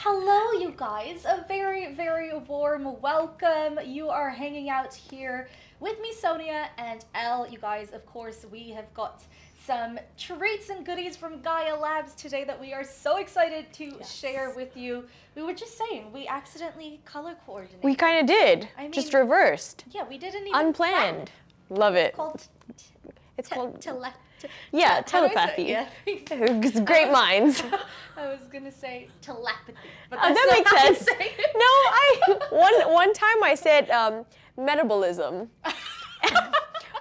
Hello, you guys. A very, very warm welcome. You are hanging out here with me, Sonia, and Elle. You guys, of course, we have got some treats and goodies from Gya Labs today that we are so excited to share with you. We were just saying, we accidentally color coordinated. We kind of did. I mean, just reversed. Yeah, we didn't even Unplanned. Love it. It's called telepathy. Yeah. It's great minds. I was gonna say telepathy, but That makes sense. No, one time I said metabolism.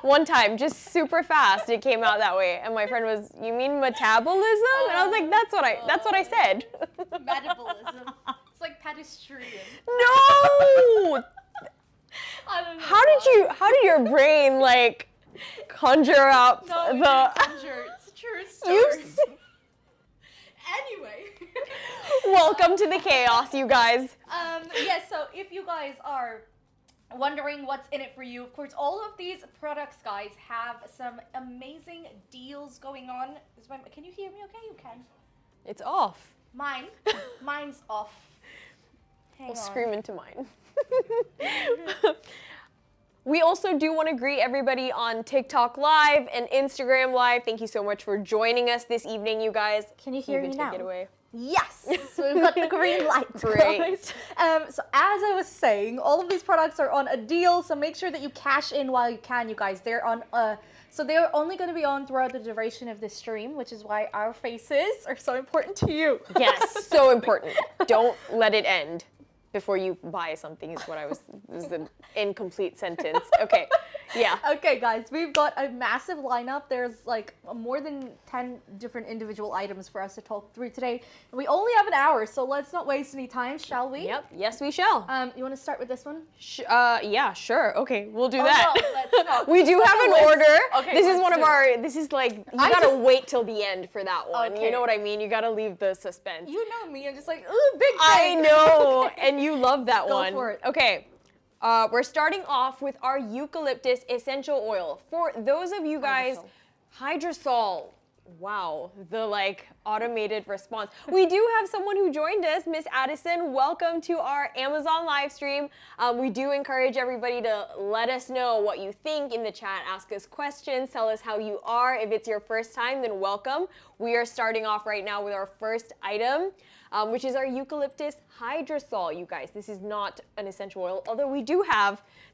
One time, just super fast, it came out that way, and my friend was, "You mean metabolism?" And I was like, "That's what I said." Metabolism. It's like pedestrian. No. I don't know. How did your brain like conjure up conjure. It's a true story. Anyway. Welcome to the chaos, you guys. So if you guys are wondering what's in it for you, of course, all of these products, guys, have some amazing deals going on. Can you hear me okay? You can. It's off. Mine's off. Hang on. Scream into mine. We also do want to greet everybody on TikTok Live and Instagram Live. Thank you so much for joining us this evening, you guys. Can you hear me now? Take it away. Yes, so we've got the green light. Great. So as I was saying, all of these products are on a deal, so make sure that you cash in while you can, you guys. They're on so they're only going to be on throughout the duration of this stream, which is why our faces are so important to you. Yes, so important. Don't let it end before you buy something is what this is an incomplete sentence. Okay, yeah. Okay, guys, we've got a massive lineup. There's like more than 10 different individual items for us to talk through today. And we only have an hour, so let's not waste any time, shall we? Yep, yes we shall. You want to start with this one? Yeah, sure. Okay, we'll do that. No, let's not. We do have an order. Okay, this is one of our, this is like, you gotta wait till the end for that one. Okay. You know what I mean? You gotta leave the suspense. You know me, I'm just like, ooh, big thing. I know, and you love that one. Go for it. Okay, we're starting off with our eucalyptus essential oil. For those of you guys, hydrosol. Wow, the like automated response. We do have someone who joined us, Miss Addison. Welcome to our Amazon live stream. We do encourage everybody to let us know what you think in the chat. Ask us questions. Tell us how you are. If it's your first time, then welcome. We are starting off right now with our first item, which is our eucalyptus hydrosol. You guys, this is not an essential oil, although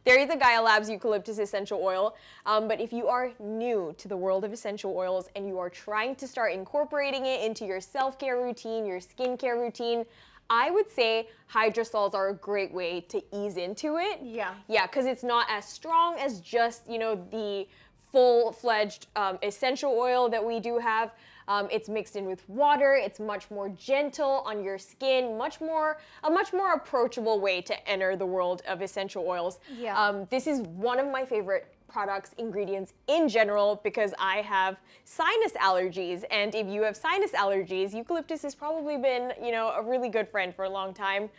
there is a Gya Labs eucalyptus essential oil, but if you are new to the world of essential oils and you are trying to start incorporating it into your self-care routine, your skincare routine, I would say hydrosols are a great way to ease into it. Yeah. Yeah, because it's not as strong as just, the full-fledged essential oil that we do have. It's mixed in with water. It's much more gentle on your skin, a much more approachable way to enter the world of essential oils. Yeah. This is one of my favorite products, ingredients in general, because I have sinus allergies. And if you have sinus allergies, eucalyptus has probably been, a really good friend for a long time.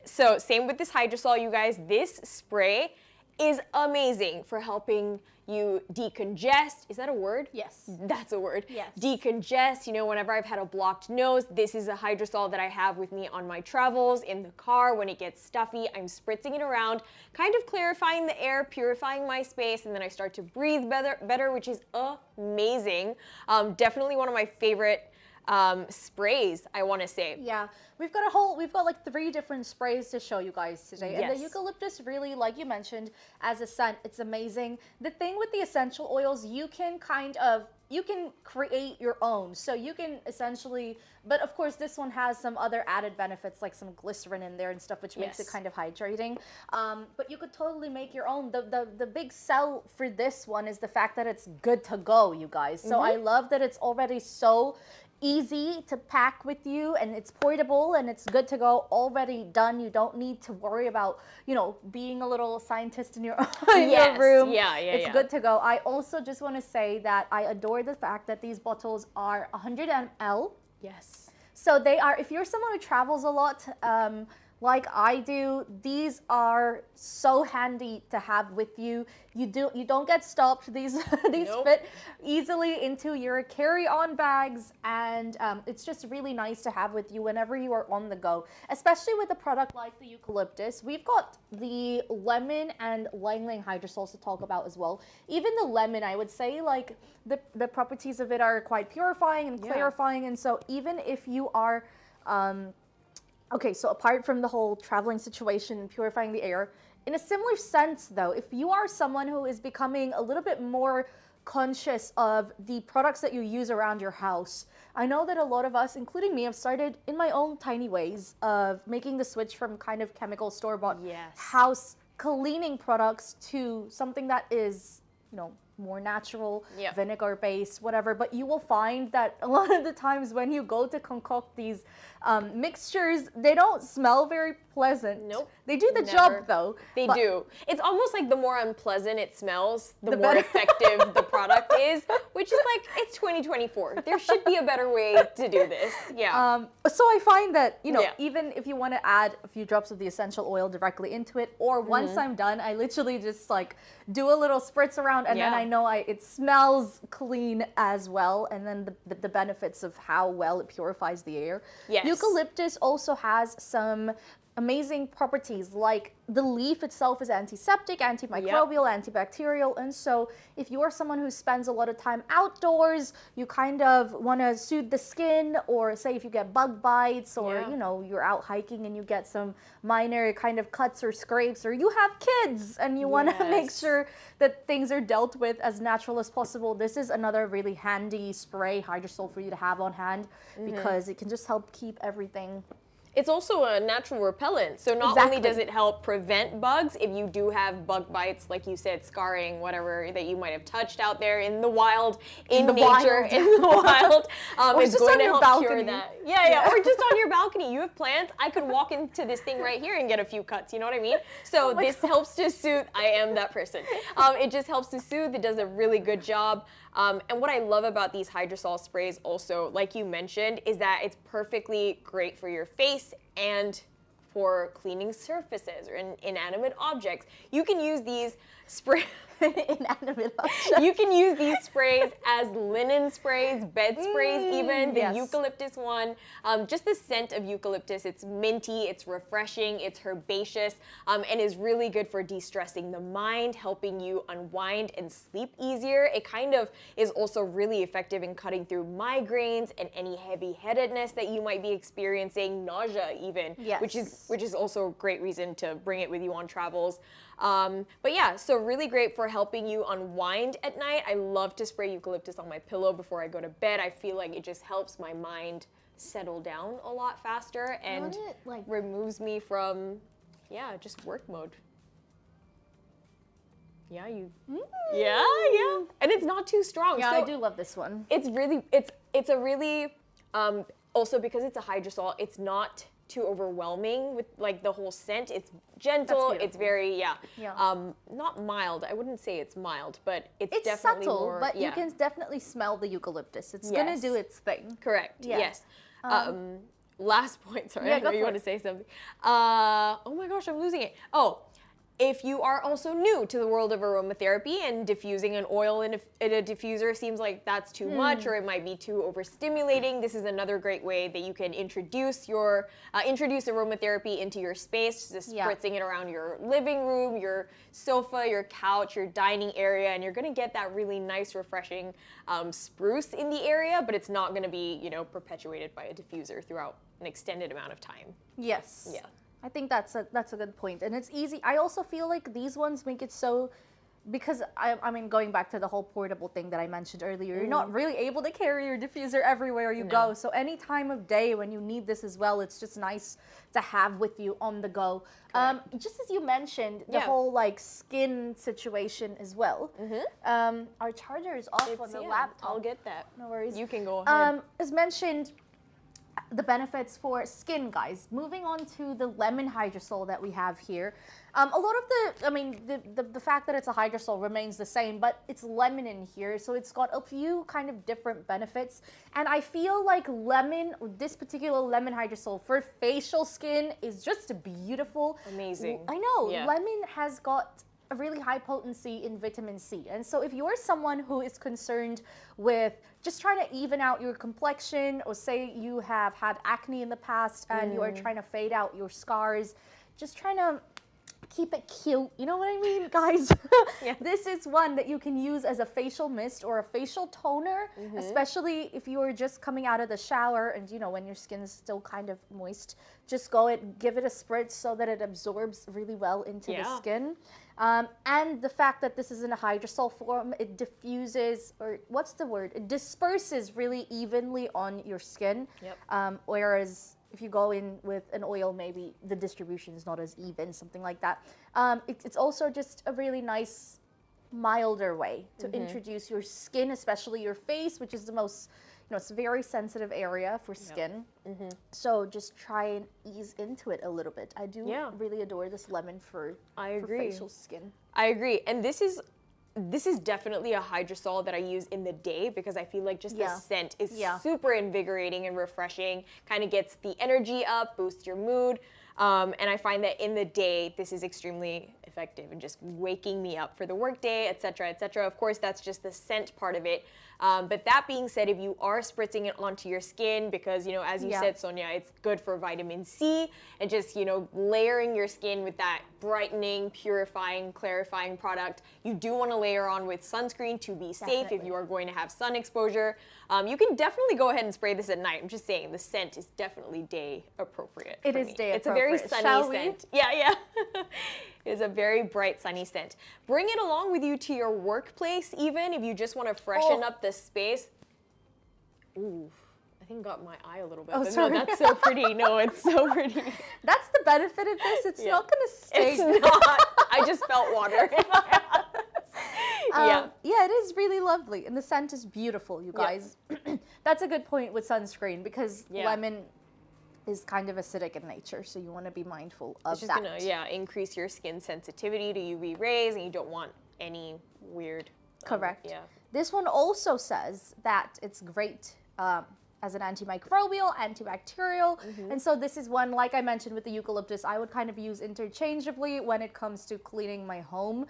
So same with this hydrosol, you guys. This spray is amazing for helping you decongest. Is that a word? Yes. That's a word. Yes. Decongest, whenever I've had a blocked nose, this is a hydrosol that I have with me on my travels, in the car, when it gets stuffy, I'm spritzing it around, kind of clarifying the air, purifying my space, and then I start to breathe better, which is amazing. Definitely one of my favorite sprays, I want to say. Yeah, we've got like 3 different sprays to show you guys today. Yes. And the eucalyptus, really, like you mentioned, as a scent, it's amazing. The thing with the essential oils, you can create your own. So you can essentially, but of course this one has some other added benefits, like some glycerin in there and stuff, which makes it kind of hydrating. But you could totally make your own. The big sell for this one is the fact that it's good to go, you guys. So I love that it's already so easy to pack with you, and it's portable, and it's good to go, already done. You don't need to worry about, being a little scientist in your, your room. It's good to go. I also just want to say that I adore the fact that these bottles are 100 ml. Yes. So they are, if you're someone who travels a lot, like I do, these are so handy to have with you. You don't get stopped. These these Nope. fit easily into your carry-on bags, and it's just really nice to have with you whenever you are on the go. Especially with a product like the eucalyptus, we've got the lemon and ylang ylang hydrosols to talk about as well. Even the lemon, I would say, like the properties of it are quite purifying and clarifying, and so even if you are okay, so apart from the whole traveling situation and purifying the air, in a similar sense though, if you are someone who is becoming a little bit more conscious of the products that you use around your house, I know that a lot of us, including me, have started in my own tiny ways of making the switch from kind of chemical store-bought house cleaning products to something that is, you know, more natural, vinegar based, whatever. But you will find that a lot of the times when you go to concoct these mixtures, they don't smell very pleasant. Nope. They do the job though. They do. It's almost like the more unpleasant it smells, the more effective the product is, which is like, it's 2024. There should be a better way to do this. Yeah. So I find that, you know, even if you want to add a few drops of the essential oil directly into it, or once I'm done, I literally just like do a little spritz around, and then I know it smells clean as well, and then the benefits of how well it purifies the air. Yes. Eucalyptus also has some amazing properties, like the leaf itself is antiseptic, antimicrobial, antibacterial, and so if you are someone who spends a lot of time outdoors, you kind of want to soothe the skin, or say if you get bug bites, or you know, you're out hiking and you get some minor kind of cuts or scrapes, or you have kids and you want to make sure that things are dealt with as natural as possible, this is another really handy spray hydrosol for you to have on hand, because it can just help keep everything. It's also a natural repellent, so not only does it help prevent bugs, if you do have bug bites, like you said, scarring, whatever that you might have touched out there in the wild, in the nature, in the wild, it's going to help cure that. Or just on your balcony. You have plants. I could walk into this thing right here and get a few cuts, you know what I mean? So this helps to soothe. I am that person. It just helps to soothe. It does a really good job. And what I love about these hydrosol sprays also, like you mentioned, is that it's perfectly great for your face and for cleaning surfaces or inanimate objects. You can use these sprays. Inanimate objects. You can use these sprays as linen sprays, bed sprays, even the eucalyptus one. Just the scent of eucalyptus, it's minty, it's refreshing, it's herbaceous, and is really good for de-stressing the mind, helping you unwind and sleep easier. It kind of is also really effective in cutting through migraines and any heavy-headedness that you might be experiencing, nausea even, which is also a great reason to bring it with you on travels. But yeah, so really great for helping you unwind at night. I love to spray eucalyptus on my pillow before I go to bed. I feel like it just helps my mind settle down a lot faster and removes me from, just work mode. Yeah, and it's not too strong. Yeah, so I do love this one. It's really, it's a really, also because it's a hydrosol, it's not too overwhelming with like the whole scent. It's gentle. It's very not mild. I wouldn't say it's mild, but it's definitely subtle. More, but you can definitely smell the eucalyptus. It's gonna do its thing. Correct. Yes. Last point. Sorry, I know you want to say something. Oh my gosh, I'm losing it. Oh. If you are also new to the world of aromatherapy and diffusing an oil in a diffuser seems like that's too much, or it might be too overstimulating, this is another great way that you can introduce aromatherapy into your space, just spritzing it around your living room, your sofa, your couch, your dining area, and you're going to get that really nice, refreshing spruce in the area, but it's not going to be, you know, perpetuated by a diffuser throughout an extended amount of time. Yes. Yeah. I think that's a good point, and it's easy. I also feel like these ones make it so, because I mean, going back to the whole portable thing that I mentioned earlier, you're not really able to carry your diffuser everywhere you go. So any time of day when you need this as well, it's just nice to have with you on the go. Just as you mentioned, the whole like skin situation as well. Our charger is off on the laptop. I'll get that. No worries. You can go ahead. As mentioned, the benefits for skin, guys. Moving on to the lemon hydrosol that we have here. A lot of the fact that it's a hydrosol remains the same, but it's lemon in here, so it's got a few kind of different benefits. And I feel like this particular lemon hydrosol for facial skin is just beautiful. Amazing. I know, Yeah. lemon has got a really high potency in vitamin C. And so if you're someone who is concerned with just trying to even out your complexion, or say you have had acne in the past and you are trying to fade out your scars, just trying to keep it cute, you know what I mean, guys? Yeah. This is one that you can use as a facial mist or a facial toner, especially if you're just coming out of the shower and, you know, when your skin is still kind of moist, just give it a spritz so that it absorbs really well into the skin. And the fact that this is in a hydrosol form, it diffuses, or what's the word? It disperses really evenly on your skin. Yep. Whereas if you go in with an oil, maybe the distribution is not as even, something like that. It's also just a really nice, milder way to introduce your skin, especially your face, which is the most, you know, it's a very sensitive area for skin. So just try and ease into it a little bit. I do really adore this lemon for facial skin. I agree. And this is definitely a hydrosol that I use in the day, because I feel like just the scent is super invigorating and refreshing, kind of gets the energy up, boosts your mood. And I find that in the day, this is extremely effective in just waking me up for the workday, et cetera, et cetera. Of course, that's just the scent part of it. But that being said, if you are spritzing it onto your skin, because, you know, as you said, Sonia, it's good for vitamin C, and just, you know, layering your skin with that brightening, purifying, clarifying product. You do want to layer on with sunscreen to be safe if you are going to have sun exposure. You can definitely go ahead and spray this at night. I'm just saying the scent is definitely day appropriate. It is day appropriate. It's a very sunny scent. Yeah. It is a very bright, sunny scent. Bring it along with you to your workplace, even if you just want to freshen up the space. Ooh, I think got my eye a little bit. Oh, but sorry. no, that's so pretty. No, it's so pretty. That's the benefit of this. It's not going to stay. It's not. I just felt water in my eyes. Yeah, it is really lovely, and the scent is beautiful, you guys. That's a good point with sunscreen, because lemon is kind of acidic in nature, so you want to be mindful of it's just that. gonna increase your skin sensitivity to UV rays, and you don't want any weird. Correct. This one also says that it's great as an antimicrobial, antibacterial. And so this is one, like I mentioned with the eucalyptus, I would kind of use interchangeably when it comes to cleaning my home.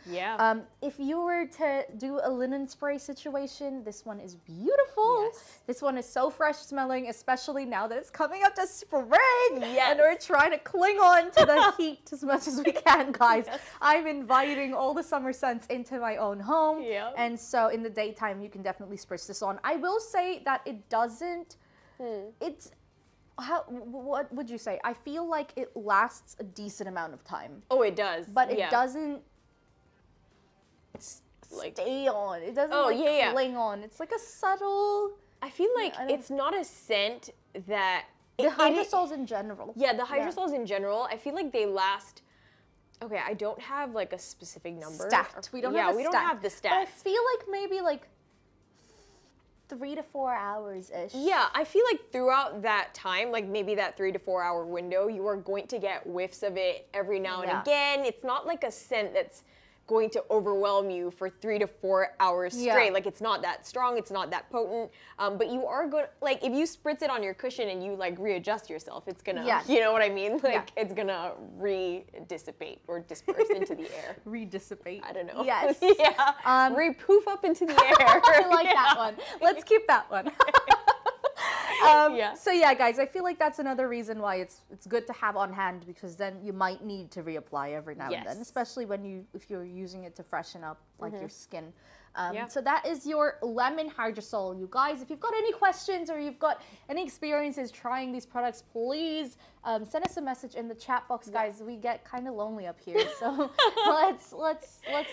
If you were to do a linen spray situation, this one is beautiful. This one is so fresh smelling, especially now that it's coming up to spring. And we're trying to cling on to the heat as much as we can, guys. I'm inviting all the summer scents into my own home. And so in the daytime, you can definitely spritz this on. I will say that it doesn't, what would you say? I feel like it lasts a decent amount of time. Oh, it does. But it doesn't stay on. It doesn't cling on. It's like a subtle. I feel like it's not a scent that... The hydrosols in general. Yeah, the hydrosols in general, I feel like they last... Okay, I don't have like a specific number. Stacked. We don't have we don't have the stats. But I feel like maybe like 3 to 4 hours-ish. Yeah, I feel like throughout that time, like maybe that 3 to 4 hour window, you are going to get whiffs of it every now and again. It's not like a scent that's going to overwhelm you for 3 to 4 hours straight. Like, it's not that strong, it's not that potent, but you are good. Like, if you spritz it on your cushion and you like readjust yourself, it's gonna, you know what I mean? Like, it's gonna re-dissipate or disperse into the air. Re-dissipate. I don't know. Yes. Re-poof up into the air. I like that one. Let's keep that one. So yeah, guys, I feel like that's another reason why it's good to have on hand, because then you might need to reapply every now and then, especially if you're using it to freshen up like your skin. So that is your lemon hydrosol, you guys. If you've got any questions or you've got any experiences trying these products, please send us a message in the chat box, guys. We get kind of lonely up here, so let's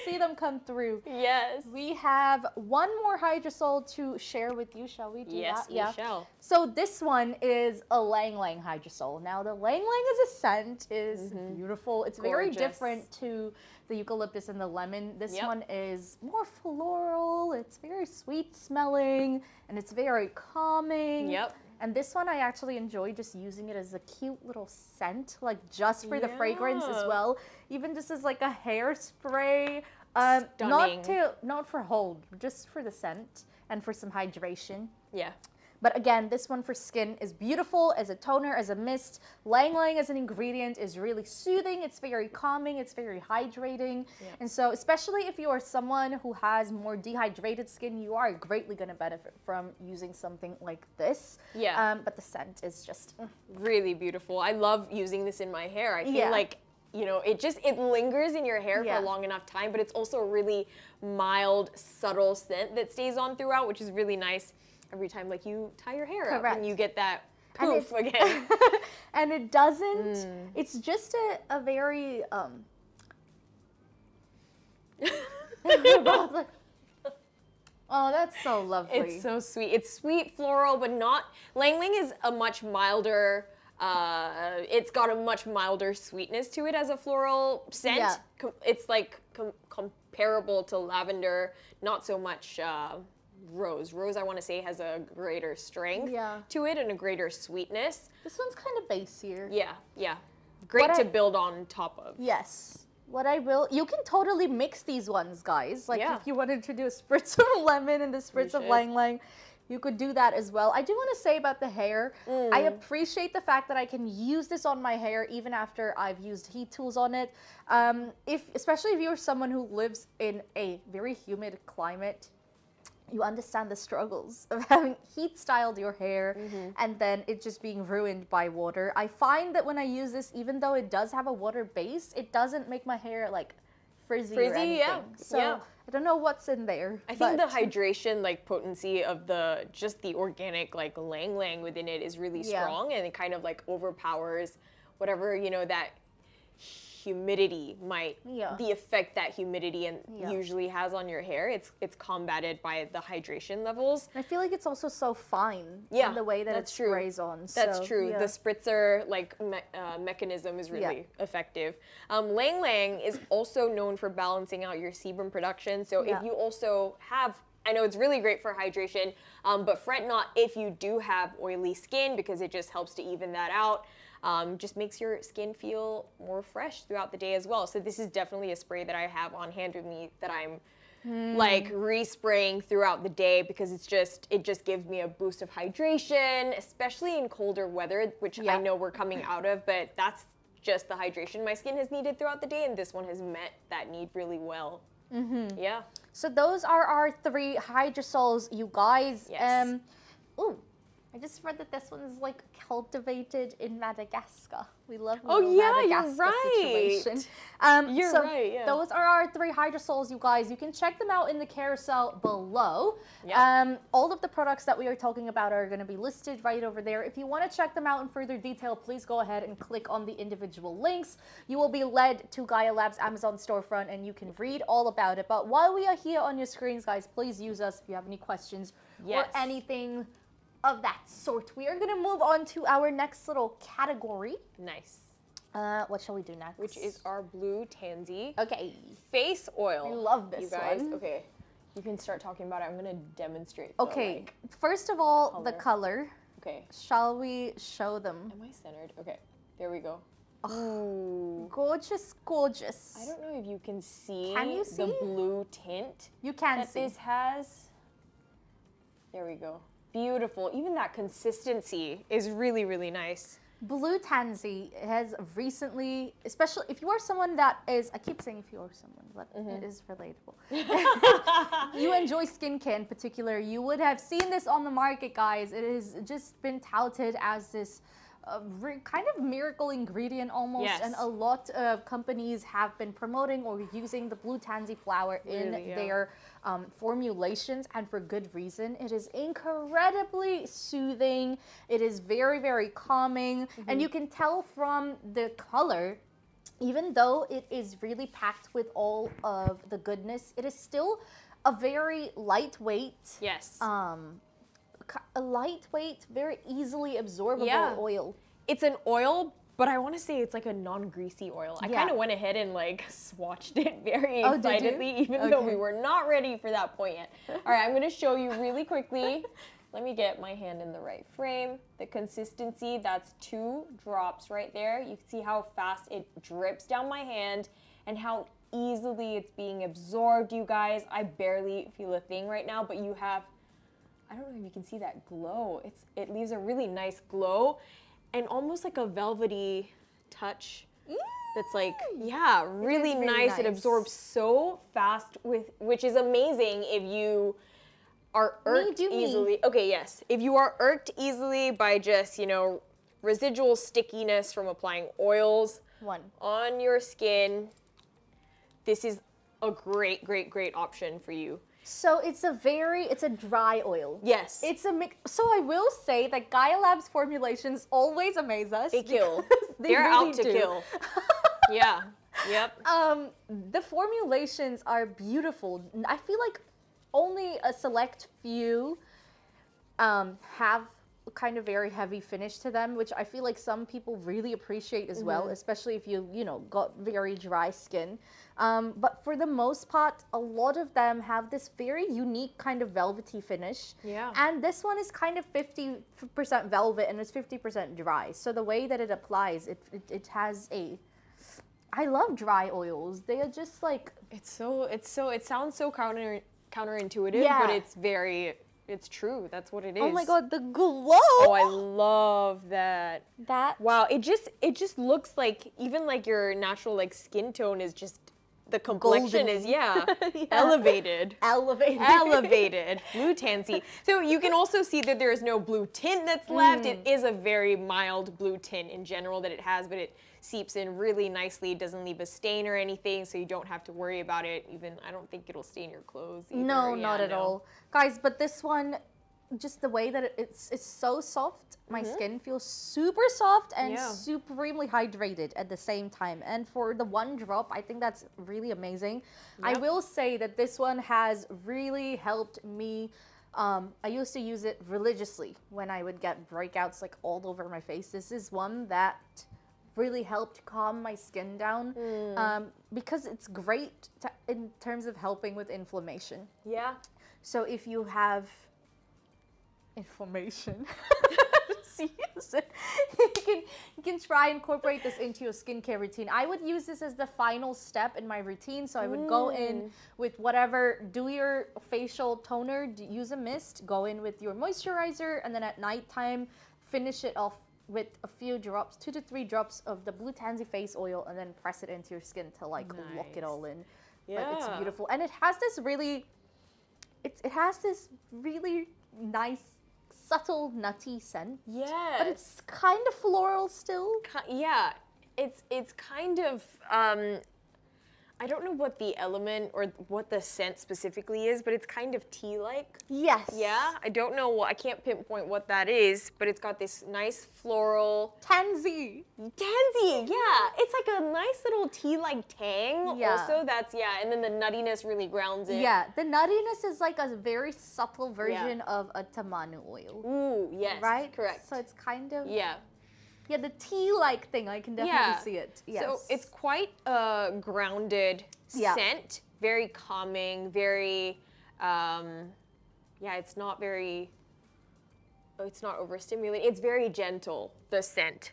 see them come through. Yes. We have one more hydrosol to share with you. Shall we do that? Yes, we shall. So this one is a Lang Lang hydrosol. Now the Lang Lang as a scent is beautiful. It's very different to the eucalyptus and the lemon. This one is more floral. It's very sweet smelling, and it's very calming. And this one I actually enjoy just using it as a cute little scent, like just for the fragrance as Yeah. well. Even just as like a hairspray. Stunning. Not for hold, just for the scent and for some hydration. Yeah. But again, this one for skin is beautiful as a toner, as a mist. Lang Lang as an ingredient is really soothing. It's very calming. It's very hydrating. Yeah. And so, especially if you are someone who has more dehydrated skin, you are greatly going to benefit from using something like this. Yeah. But the scent is just Really beautiful. I love using this in my hair. I feel Yeah. like, you know, it lingers in your hair Yeah. for a long enough time, but it's also a really mild, subtle scent that stays on throughout, which is really nice every time like you tie your hair up Correct. and you get that And poof again. and it doesn't. It's just a very Oh, that's so lovely. It's so sweet. It's sweet floral, but not. Lang Lang is a much milder. It's got a much milder sweetness to it as a floral scent. Yeah. It's like comparable to lavender, not so much rose. Rose, I want to say, has a greater strength Yeah. to it and a greater sweetness. This one's kind of basier. Yeah, yeah. Great What to I- build on top of. Yes. What I will, you can totally mix these ones, guys. Like Yeah. if you wanted to do a spritz of lemon and the spritz of should. Lang Lang, you could do that as well. I do want to say about the hair, I appreciate the fact that I can use this on my hair even after I've used heat tools on it. Especially if you're someone who lives in a very humid climate, you understand the struggles of having heat styled your hair and then it just being ruined by water. I find that when I use this, even though it does have a water base, it doesn't make my hair like frizzy or anything. yeah, So yeah. I don't know what's in there. I think but the hydration, like potency of the organic like Lang Lang within it is really Yeah. strong, and it kind of like overpowers whatever, you know, that humidity might Yeah. the effect that humidity and Yeah. usually has on your hair. It's combated by the hydration levels. I feel like it's also so fine Yeah, in the way that that's it true. sprays on. That's so, true. yeah. The spritzer mechanism is really effective. Lang Lang is also known for balancing out your sebum production. So Yeah. if you also have, I know it's really great for hydration, but fret not if you do have oily skin because it just helps to even that out. Just makes your skin feel more fresh throughout the day as well. So this is definitely a spray that I have on hand with me that I'm like respraying throughout the day because it just gives me a boost of hydration, especially in colder weather, which Yeah. I know we're coming out of, but that's just the hydration my skin has needed throughout the day, and this one has met that need really well. Yeah. So those are our 3 hydrosols, you guys. Yes. Ooh, I just read that this one is like cultivated in Madagascar. We love Oh, little yeah, you're Madagascar right. situation. You're so right, yeah. Those are our 3 hydrosols, you guys. You can check them out in the carousel below. Yeah. All of the products that we are talking about are going to be listed right over there. If you want to check them out in further detail, please go ahead and click on the individual links. You will be led to Gya Labs Amazon storefront and you can read all about it. But while we are here on your screens, guys, please use us if you have any questions Yes. or anything of that sort. We are going to move on to our next little category. Nice. What shall we do next? Which is our blue tansy Okay. face oil. I love this you guys. one. Okay. You can start talking about it. I'm gonna demonstrate. the, Okay. like- First of all, the color. okay. Shall we show them? Am I centered? Okay. There we go. Ooh. Gorgeous, gorgeous. I don't know if you can see, Can you the see? blue tint You can that see. this has. There we go. Beautiful. Even that consistency is really, really nice. Blue Tansy has recently, especially if you are someone that is, I keep saying if you are someone, but it is relatable. You enjoy skincare in particular, you would have seen this on the market, guys. It has just been touted as this kind of miracle ingredient almost, Yes. and a lot of companies have been promoting or using the Blue Tansy flower in Really, yeah. their formulations, and for good reason. It is incredibly soothing. It is very, very calming, and you can tell from the color, even though it is really packed with all of the goodness, it is still a very lightweight, Yes. a lightweight, very easily absorbable Yeah. oil. It's an oil, but I want to say it's like a non-greasy oil. I Yeah. kind of went ahead and like swatched it very Oh, did you? excitedly, even though we Okay. were not ready for that point yet. All right, I'm going to show you really quickly. Let me get my hand in the right frame. The consistency, that's 2 drops right there. You can see how fast it drips down my hand and how easily it's being absorbed, you guys. I barely feel a thing right now, but you have, I don't know if you can see that glow. It leaves a really nice glow and almost like a velvety touch. That's like, yeah, really nice. It absorbs so fast, which is amazing if you are irked easily. Okay, yes. If you are irked easily by just, you know, residual stickiness from applying oils on your skin, this is a great, great, great option for you. So it's a dry oil. Yes. It's a mix. So I will say that Gya Labs formulations always amaze us. They kill. They're really out to kill. Yeah. Yep. The formulations are beautiful. I feel like only a select few have kind of very heavy finish to them, which I feel like some people really appreciate as well, especially if you know, got very dry skin. But for the most part, a lot of them have this very unique kind of velvety finish. Yeah. And this one is kind of 50% velvet and it's 50% dry. So the way that it applies, it has a... I love dry oils. They are just like... It sounds so counterintuitive, but it's true. That's what it is. Oh my God, the glow! Oh, I love that. Wow, it just looks like, even like your natural like skin tone is just, the complexion golden. Is, elevated. Elevated. Blue tansy. So you can also see that there is no blue tint that's left. It is a very mild blue tint in general that it has, but it seeps in really nicely. It doesn't leave a stain or anything, so you don't have to worry about it. Even, I don't think it'll stain your clothes either. No, not at all. Guys, but this one, just the way that it's so soft, my skin feels super soft and supremely hydrated at the same time. And for the 1 drop, I think that's really amazing. I will say that this one has really helped me. I used to use it religiously when I would get breakouts like all over my face. This is one that really helped calm my skin down because it's great in terms of helping with inflammation. Yeah. So if you have inflammation, you can try and incorporate this into your skincare routine. I would use this as the final step in my routine. So I would go in with whatever, do your facial toner, use a mist, go in with your moisturizer, and then at nighttime, finish it off with a few drops, 2 to 3 drops of the Blue Tansy face oil, and then press it into your skin to like lock it all in. Yeah. But it's beautiful. And it has this really, it has this really nice, subtle, nutty scent. Yeah. But it's kind of floral still. Yeah. It's kind of, I don't know what the element or what the scent specifically is, but it's kind of tea-like. Yes. Yeah, I don't know, I can't pinpoint what that is, but it's got this nice floral... Tansy, yeah. It's like a nice little tea-like tang. Yeah. Also, that's, and then the nuttiness really grounds it. Yeah, the nuttiness is like a very subtle version of a tamanu oil. Ooh, yes. Right? Correct. So it's kind of... Yeah. Yeah, the tea-like thing, I can definitely see it. Yes. So it's quite a grounded scent, very calming, very, it's not overstimulating. It's very gentle, the scent.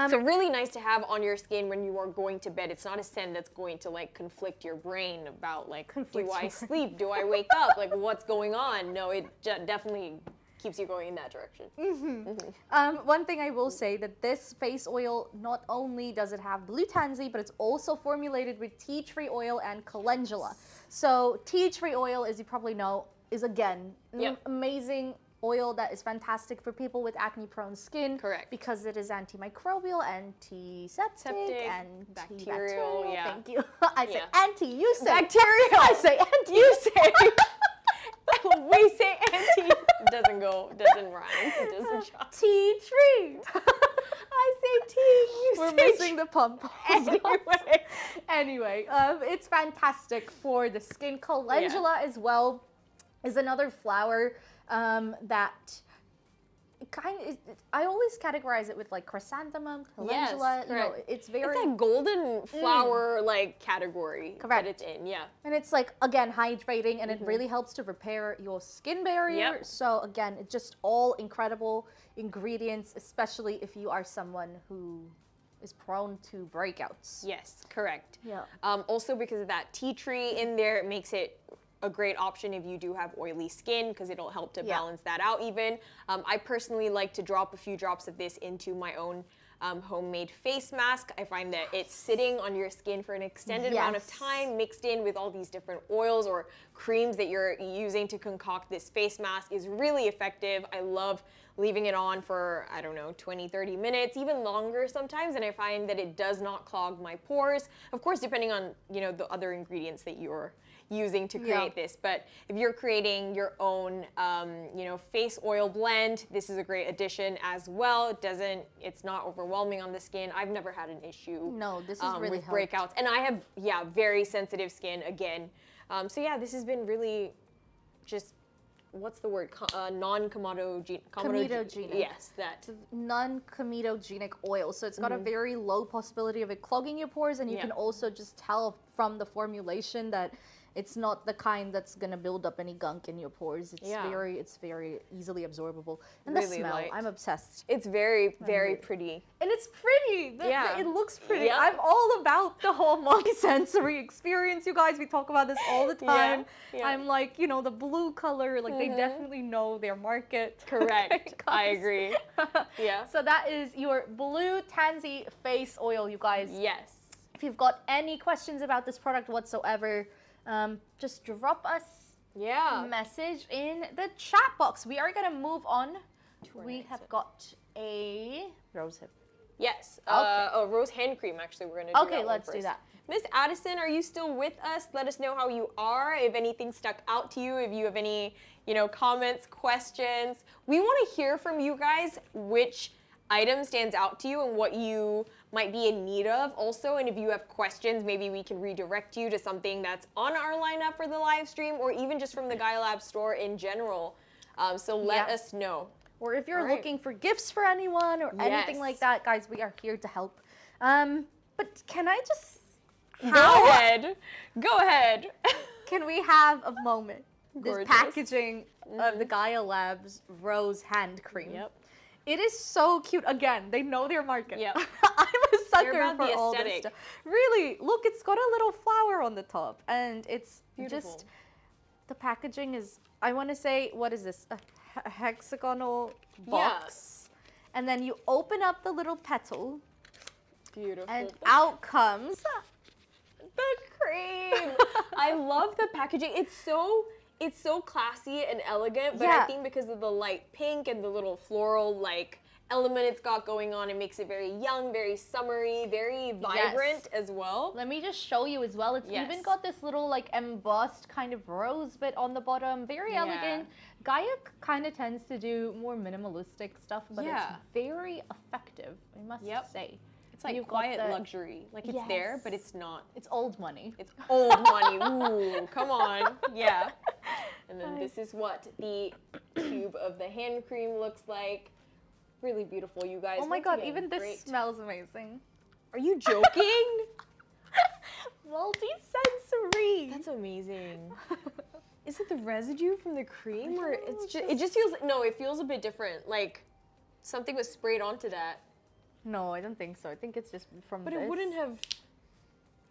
So really nice to have on your skin when you are going to bed. It's not a scent that's going to like conflict your brain about like, do I sleep? Do I wake up? Like what's going on? No, it definitely keeps you going in that direction. One thing I will say that this face oil, not only does it have blue tansy, but it's also formulated with tea tree oil and calendula. So tea tree oil, as you probably know, is again an amazing oil that is fantastic for people with acne-prone skin. Correct. Because it is antimicrobial, antiseptic, bacterial. Yeah. Thank you. I say anti, you say bacterial. I say anti, you say. We say anti. Doesn't rhyme. It doesn't shock. Tea tree. I say tea. We're missing the pump. Anyway, it's fantastic for the skin. Calendula as well is another flower that I always categorize it with like chrysanthemum, Yes, calendula. You know, correct. it's very. It's that golden flower like category Correct. that it's in. Yeah. And it's like, again, hydrating, and it really helps to repair your skin barrier. Yep. So again, it's just all incredible ingredients, especially if you are someone who is prone to breakouts. Yes, correct. Yeah. Also, because of that tea tree in there, it makes it a great option if you do have oily skin, because it'll help to balance that out even. I personally like to drop a few drops of this into my own homemade face mask. I find that it's sitting on your skin for an extended amount of time, mixed in with all these different oils or creams that you're using to concoct this face mask, is really effective. I love leaving it on for, I don't know, 20, 30 minutes, even longer sometimes, and I find that it does not clog my pores. Of course, depending on, you know, the other ingredients that you're using to create this. But if you're creating your own, you know, face oil blend, this is a great addition as well. It's not overwhelming on the skin. I've never had an issue. No, this is really with breakouts, and I have very sensitive skin again. So yeah, this has been really just, what's the word? Non-comedogenic. Comedogenic. Yes, that. Non-comedogenic oil. So it's got a very low possibility of it clogging your pores, and you can also just tell from the formulation that it's not the kind that's gonna build up any gunk in your pores. It's very easily absorbable. And the Really smell, light. I'm obsessed. It's very pretty. And it's pretty. It looks pretty. Yep. I'm all about the whole multi-sensory experience, you guys. We talk about this all the time. I'm like, you know, the blue color, like they definitely know their market. Correct. I agree. Yeah. So that is your Blue Tansy face oil, you guys. Yes. If you've got any questions about this product whatsoever, just drop us a message in the chat box. We are gonna move on. We have got a rose hip. Yes. A rose hand cream, actually. We're gonna do Okay, let's do that. Miss Addison, are you still with us? Let us know how you are. If anything stuck out to you, if you have any, you know, comments, questions. We want to hear from you guys which item stands out to you and what you might be in need of also. And if you have questions, maybe we can redirect you to something that's on our lineup for the live stream, or even just from the Gya Labs store in general. So let us know. Or if you're looking for gifts for anyone or anything like that, guys, we are here to help. But can I just... Go ahead. Go ahead. Can we have a moment? Gorgeous. This packaging of the Gya Labs Rose Hand Cream. Yep. It is so cute. Again, they know their market. Yep. I'm a sucker for the all this aesthetic. stuff. Really, look, it's got a little flower on the top, and it's Beautiful. just, the packaging is, I want to say, what is this? A hexagonal box. And then you open up the little petal. Beautiful. And out comes the cream. I love the packaging. It's so classy and elegant, but I think because of the light pink and the little floral like element it's got going on, it makes it very young, very summery, very vibrant as well. Let me just show you as well. It's even got this little like embossed kind of rose bit on the bottom. Very elegant. Gya kind of tends to do more minimalistic stuff, but it's very effective, I must say. It's like quiet luxury. Like it's there, but it's not. It's old money. It's old money. Ooh, come on. Yeah. And then this is what the tube of the hand cream looks like. Really beautiful, you guys. Oh my god, even this smells amazing. Are you joking? Multi-sensory. That's amazing. Is it the residue from the cream, or it just feels, no, it feels a bit different. Like something was sprayed onto that. No, I don't think so. I think it's just from this. But it wouldn't have...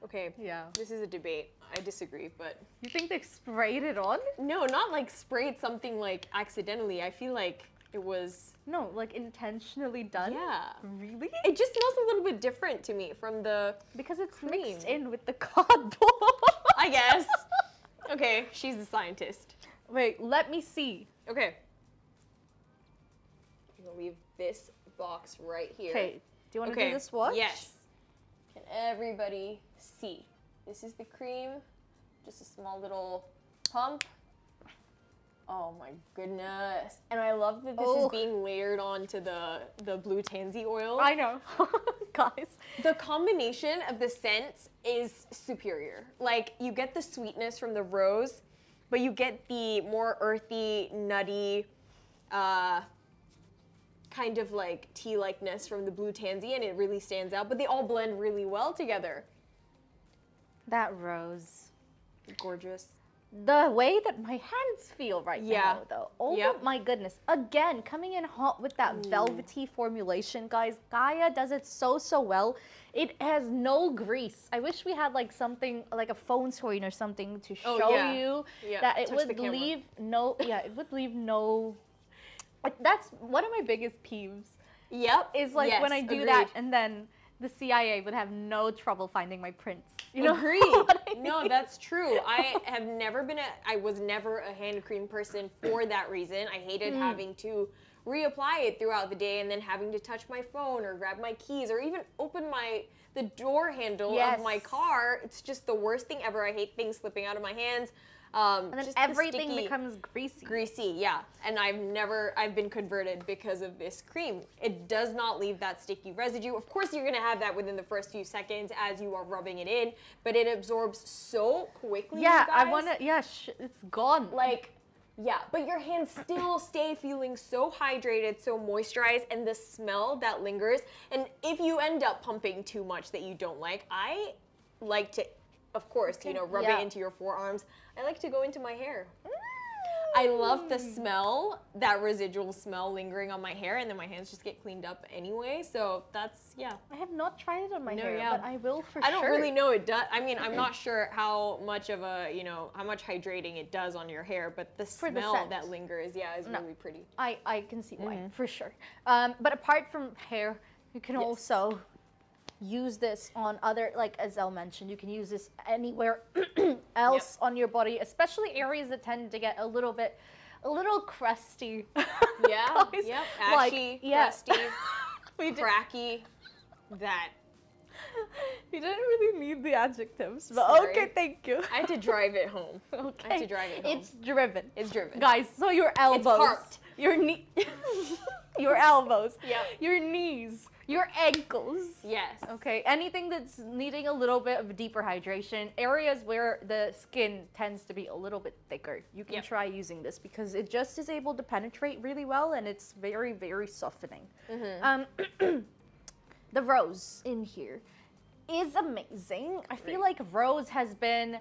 Okay, yeah. This is a debate. I disagree, but... You think they sprayed it on? No, not like sprayed something like accidentally. I feel like it was... No, like intentionally done? Yeah. Really? It just smells a little bit different to me from the Because it's cream. mixed in with the cardboard. I guess. Okay, she's the scientist. Wait, let me see. Okay. I'm gonna leave this box right here. Okay, do you want to do the swatch? Yes. Can everybody see? This is the cream. Just a small little pump. Oh my goodness. And I love that this is being layered onto the Blue Tansy oil. I know. Guys. The combination of the scents is superior. Like, you get the sweetness from the rose, but you get the more earthy, nutty, kind of like tea-likeness from the blue tansy, and it really stands out, but they all blend really well together. That rose. Gorgeous. The way that my hands feel right Yeah. now, though. Oh Yep. my goodness. Again, coming in hot with that velvety formulation, guys. Gya does it so, so well. It has no grease. I wish we had like something, like a phone screen or something to show you that it Touch the would camera. leave no, it would leave no, that's one of my biggest peeves. Yep. Is like Yes, when I do agreed. that and then the CIA would have no trouble finding my prints. You know Agreed. what I No, mean? that's true. I was never a hand cream person for that reason. I hated having to reapply it throughout the day and then having to touch my phone or grab my keys or even open the door handle of my car. It's just the worst thing ever. I hate things slipping out of my hands. And then just the everything sticky- becomes greasy. Greasy, yeah. And I've been converted because of this cream. It does not leave that sticky residue. Of course, you're gonna have that within the first few seconds as you are rubbing it in, but it absorbs so quickly. Yeah, you I guys. wanna. Yeah, it's gone. Like, yeah, but your hands still stay feeling so hydrated, so moisturized, and the smell that lingers. And if you end up pumping too much that you don't like, I like to, of course, rub it into your forearms. I like to go into my hair. I love the smell, that residual smell lingering on my hair, and then my hands just get cleaned up anyway. So that's, yeah. I have not tried it on my No, hair, yeah. but I will for sure. I don't really know it does. I mean, I'm not sure how much of how much hydrating it does on your hair, but the For the smell scent. that lingers, is really pretty. I can see why, for sure. But apart from hair, you can also use this on other, like as Elle mentioned, you can use this anywhere else on your body, especially areas that tend to get a little crusty. Yeah, Guys, yep. like, Ashy, yeah. crusty, cracky, that. You didn't really need the adjectives, but Sorry. okay, thank you. I had to drive it home. Okay. I had to drive it home. It's driven. It's driven. Guys, so your elbows, parked. your your elbows, Yep. your knees, your ankles. Yes. Okay, anything that's needing a little bit of deeper hydration, areas where the skin tends to be a little bit thicker, you can try using this because it just is able to penetrate really well and it's very, very softening. The rose in here is amazing. I feel like rose has been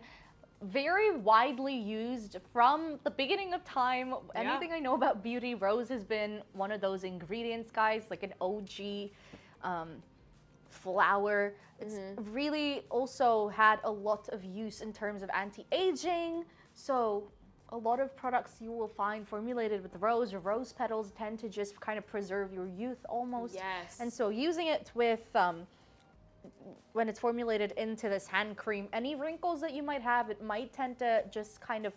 very widely used from the beginning of time. Anything I know about beauty, rose has been one of those ingredients, guys, like an OG flower. It's really also had a lot of use in terms of anti-aging. So a lot of products you will find formulated with rose or rose petals tend to just kind of preserve your youth almost. Yes. And so using it with when it's formulated into this hand cream, any wrinkles that you might have, it might tend to just kind of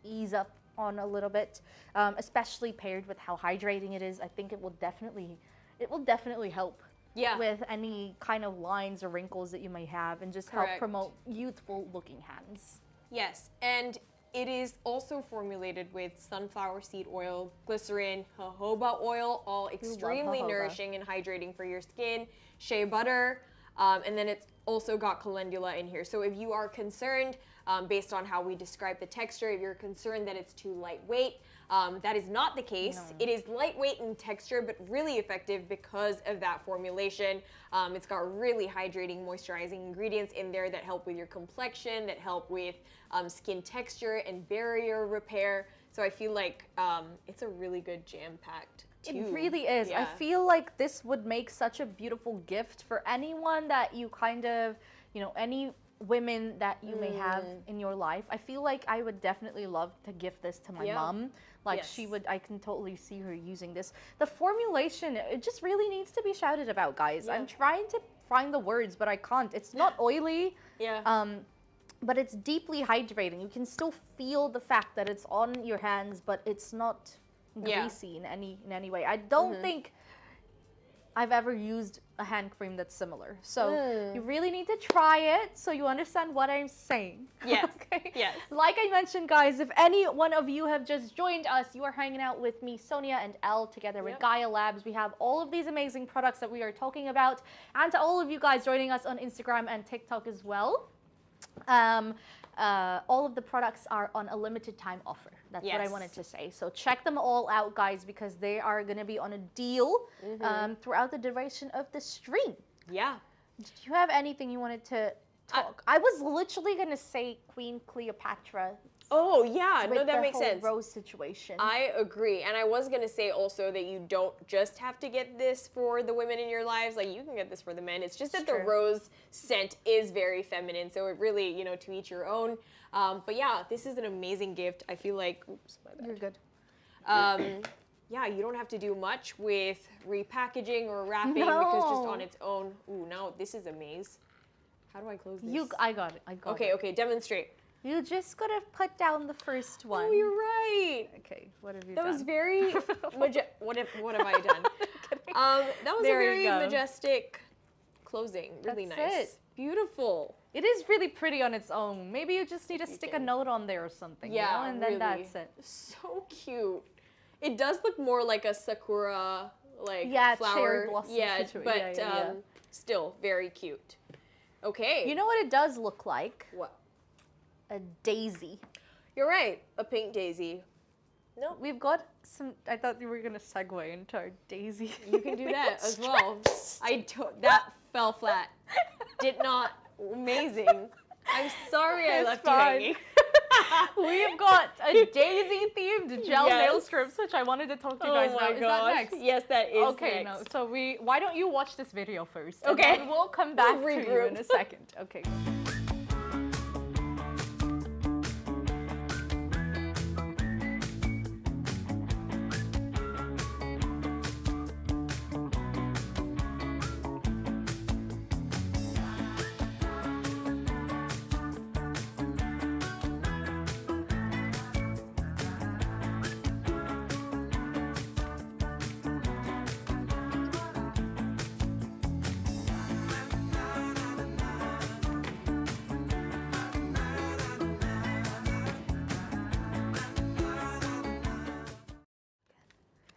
ease up on a little bit, especially paired with how hydrating it is. I think it will definitely help with any kind of lines or wrinkles that you might have and just help promote youthful looking hands. Yes, and it is also formulated with sunflower seed oil, glycerin, jojoba oil, all extremely jojoba. nourishing and hydrating for your skin, shea butter, and then it's also got calendula in here. So if you are concerned, based on how we describe the texture, if you're concerned that it's too lightweight, that is not the case. No. It is lightweight in texture, but really effective because of that formulation. It's got really hydrating, moisturizing ingredients in there that help with your complexion, that help with skin texture and barrier repair. So I feel like it's a really good jam-packed tube. It really is. I Yeah. feel like this would make such a beautiful gift for anyone that you kind of, any women that you may have in your life. I feel like I would definitely love to gift this to my mom. Like I can totally see her using this. The formulation, it just really needs to be shouted about, guys. I'm trying to find the words, but I can't. It's not oily. But it's deeply hydrating. You can still feel the fact that it's on your hands, but it's not greasy in any way. I don't think I've ever used a hand cream that's similar. So you really need to try it so you understand what I'm saying. Yes. Okay? Yes. Like I mentioned, guys, if any one of you have just joined us, you are hanging out with me, Sonia, and Elle together with Gya Labs. We have all of these amazing products that we are talking about. And to all of you guys joining us on Instagram and TikTok as well, all of the products are on a limited time offer. That's what I Yes. wanted to say. So check them all out, guys, because they are going to be on a deal throughout the duration of the stream. Yeah. Did you have anything you wanted to talk? I was literally going to say Queen Cleopatra. Oh, yeah. No, With that the makes whole sense. rose situation. I agree. And I was going to say also that you don't just have to get this for the women in your lives. Like, you can get this for the men. It's just that the true. rose scent is very feminine. So it really, you know, to each your own. But yeah, this is an amazing gift. I feel like, oops, my bad. You're good. Yeah, you don't have to do much with repackaging or wrapping because just on its own. Ooh, now this is a maze. How do I close this? I got it. I got Okay, it. okay, demonstrate. You just gotta put down the first one. Oh, you're right. Okay, what have you That done? was very what have I done? That was There a you very go. majestic closing. Really That's nice. it. Beautiful. It is really pretty on its own. Maybe you just need to stick a can. note on there or something. Yeah, you know? And then really. that's it. So cute. It does look more like a sakura flower. Cherry blossom Yeah, situation. but Yeah. still very cute. Okay. You know what it does look like? What? A daisy. You're right. A pink daisy. No, We've got some. I thought you were gonna segue into our daisy. you can do that as well. That fell flat. Did not. Amazing. I'm sorry I It's left fine. you hanging. We've got a daisy themed gel nail Yes. strips, which I wanted to talk to you Oh guys my about. Is that gosh. next? Yes, that is Okay, next. no. So why don't you watch this video first? And Okay. then we'll come back We'll to you regroup. in a second. Okay.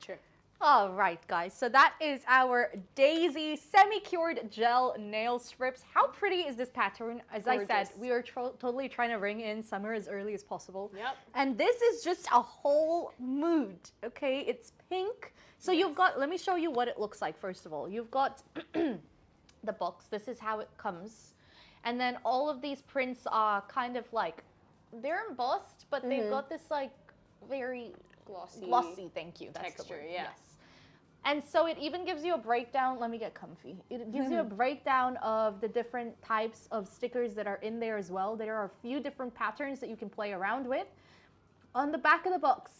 Sure. All right, guys. So that is our Daisy semi-cured gel nail strips. How pretty is this pattern? As I said, Gorgeous. we are totally trying to ring in summer as early as possible. Yep. And this is just a whole mood, okay? It's pink. So you've got, let me show you what it looks like, first of all. You've got the box. This is how it comes. And then all of these prints are kind of like, they're embossed, but they've got this like very glossy, thank you. That's texture, the word. yeah. Yes. And so it even gives you a breakdown. Let me get comfy. It gives you a breakdown of the different types of stickers that are in there as well. There are a few different patterns that you can play around with. On the back of the box,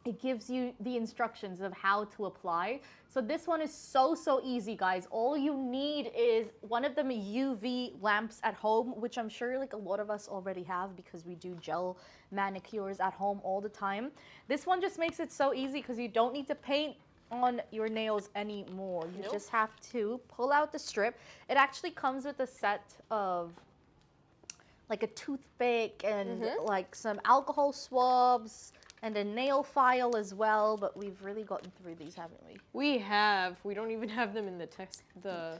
it gives you the instructions of how to apply. So this one is so easy, guys. All you need is one of them UV lamps at home, which I'm sure like a lot of us already have because we do gel manicures at home all the time. This one just makes it so easy because you don't need to paint on your nails anymore. You just have to pull out the strip. It actually comes with a set of like a toothpick and like some alcohol swabs and a nail file as well, but we've really gotten through these, haven't we? We have. We don't even have them in the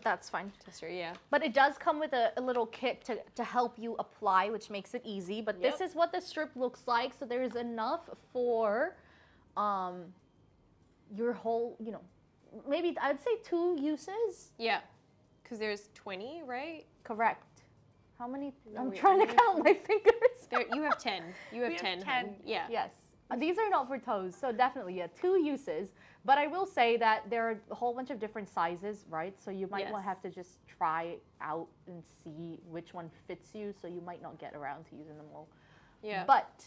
That's fine. tester, yeah. But it does come with a little kit to help you apply, which makes it easy. But this is what the strip looks like. So there's enough for your whole, you know, maybe I'd say 2 uses. Yeah. Because there's 20, right? Correct. How many? No, I'm we trying to only count my fingers. There, you have 10. You have We 10. have 10. Yeah. Yes. These are not for toes, so definitely, yeah, 2 uses. But I will say that there are a whole bunch of different sizes, right? So you might Yes. have to just try it out and see which one fits you, so you might not get around to using them all. Yeah. But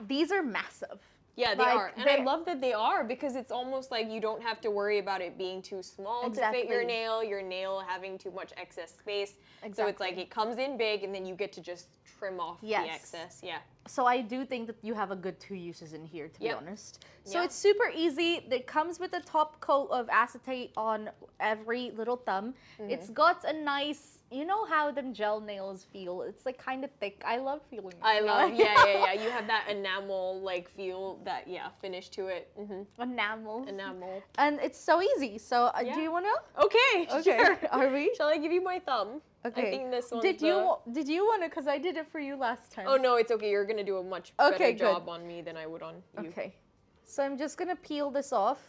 these are massive. Yeah, they Like, are. And I love that they are because it's almost like you don't have to worry about it being too small to fit your Exactly. nail having too much excess space. So it's Exactly. like it comes in big and then you get to just trim off the Yes. excess. Yeah. So I do think that you have a good 2 uses in here, to be Yep. honest. So Yeah. it's super easy. It comes with a top coat of acetate on every little thumb. It's got a nice, you know how them gel nails feel? It's like kind of thick. I love feeling it. I you know? love, yeah. You have that enamel like feel, that finish to it. Enamel. Enamel. And it's so easy. So do Yeah. you want to? Okay, Okay. sure. Are we? Shall I give you my thumb? Okay. I think this one's did you want to? Because I did it for you last time. Oh no, it's okay. You're gonna do a much better job on me than I would on you. Okay. So I'm just gonna peel this off.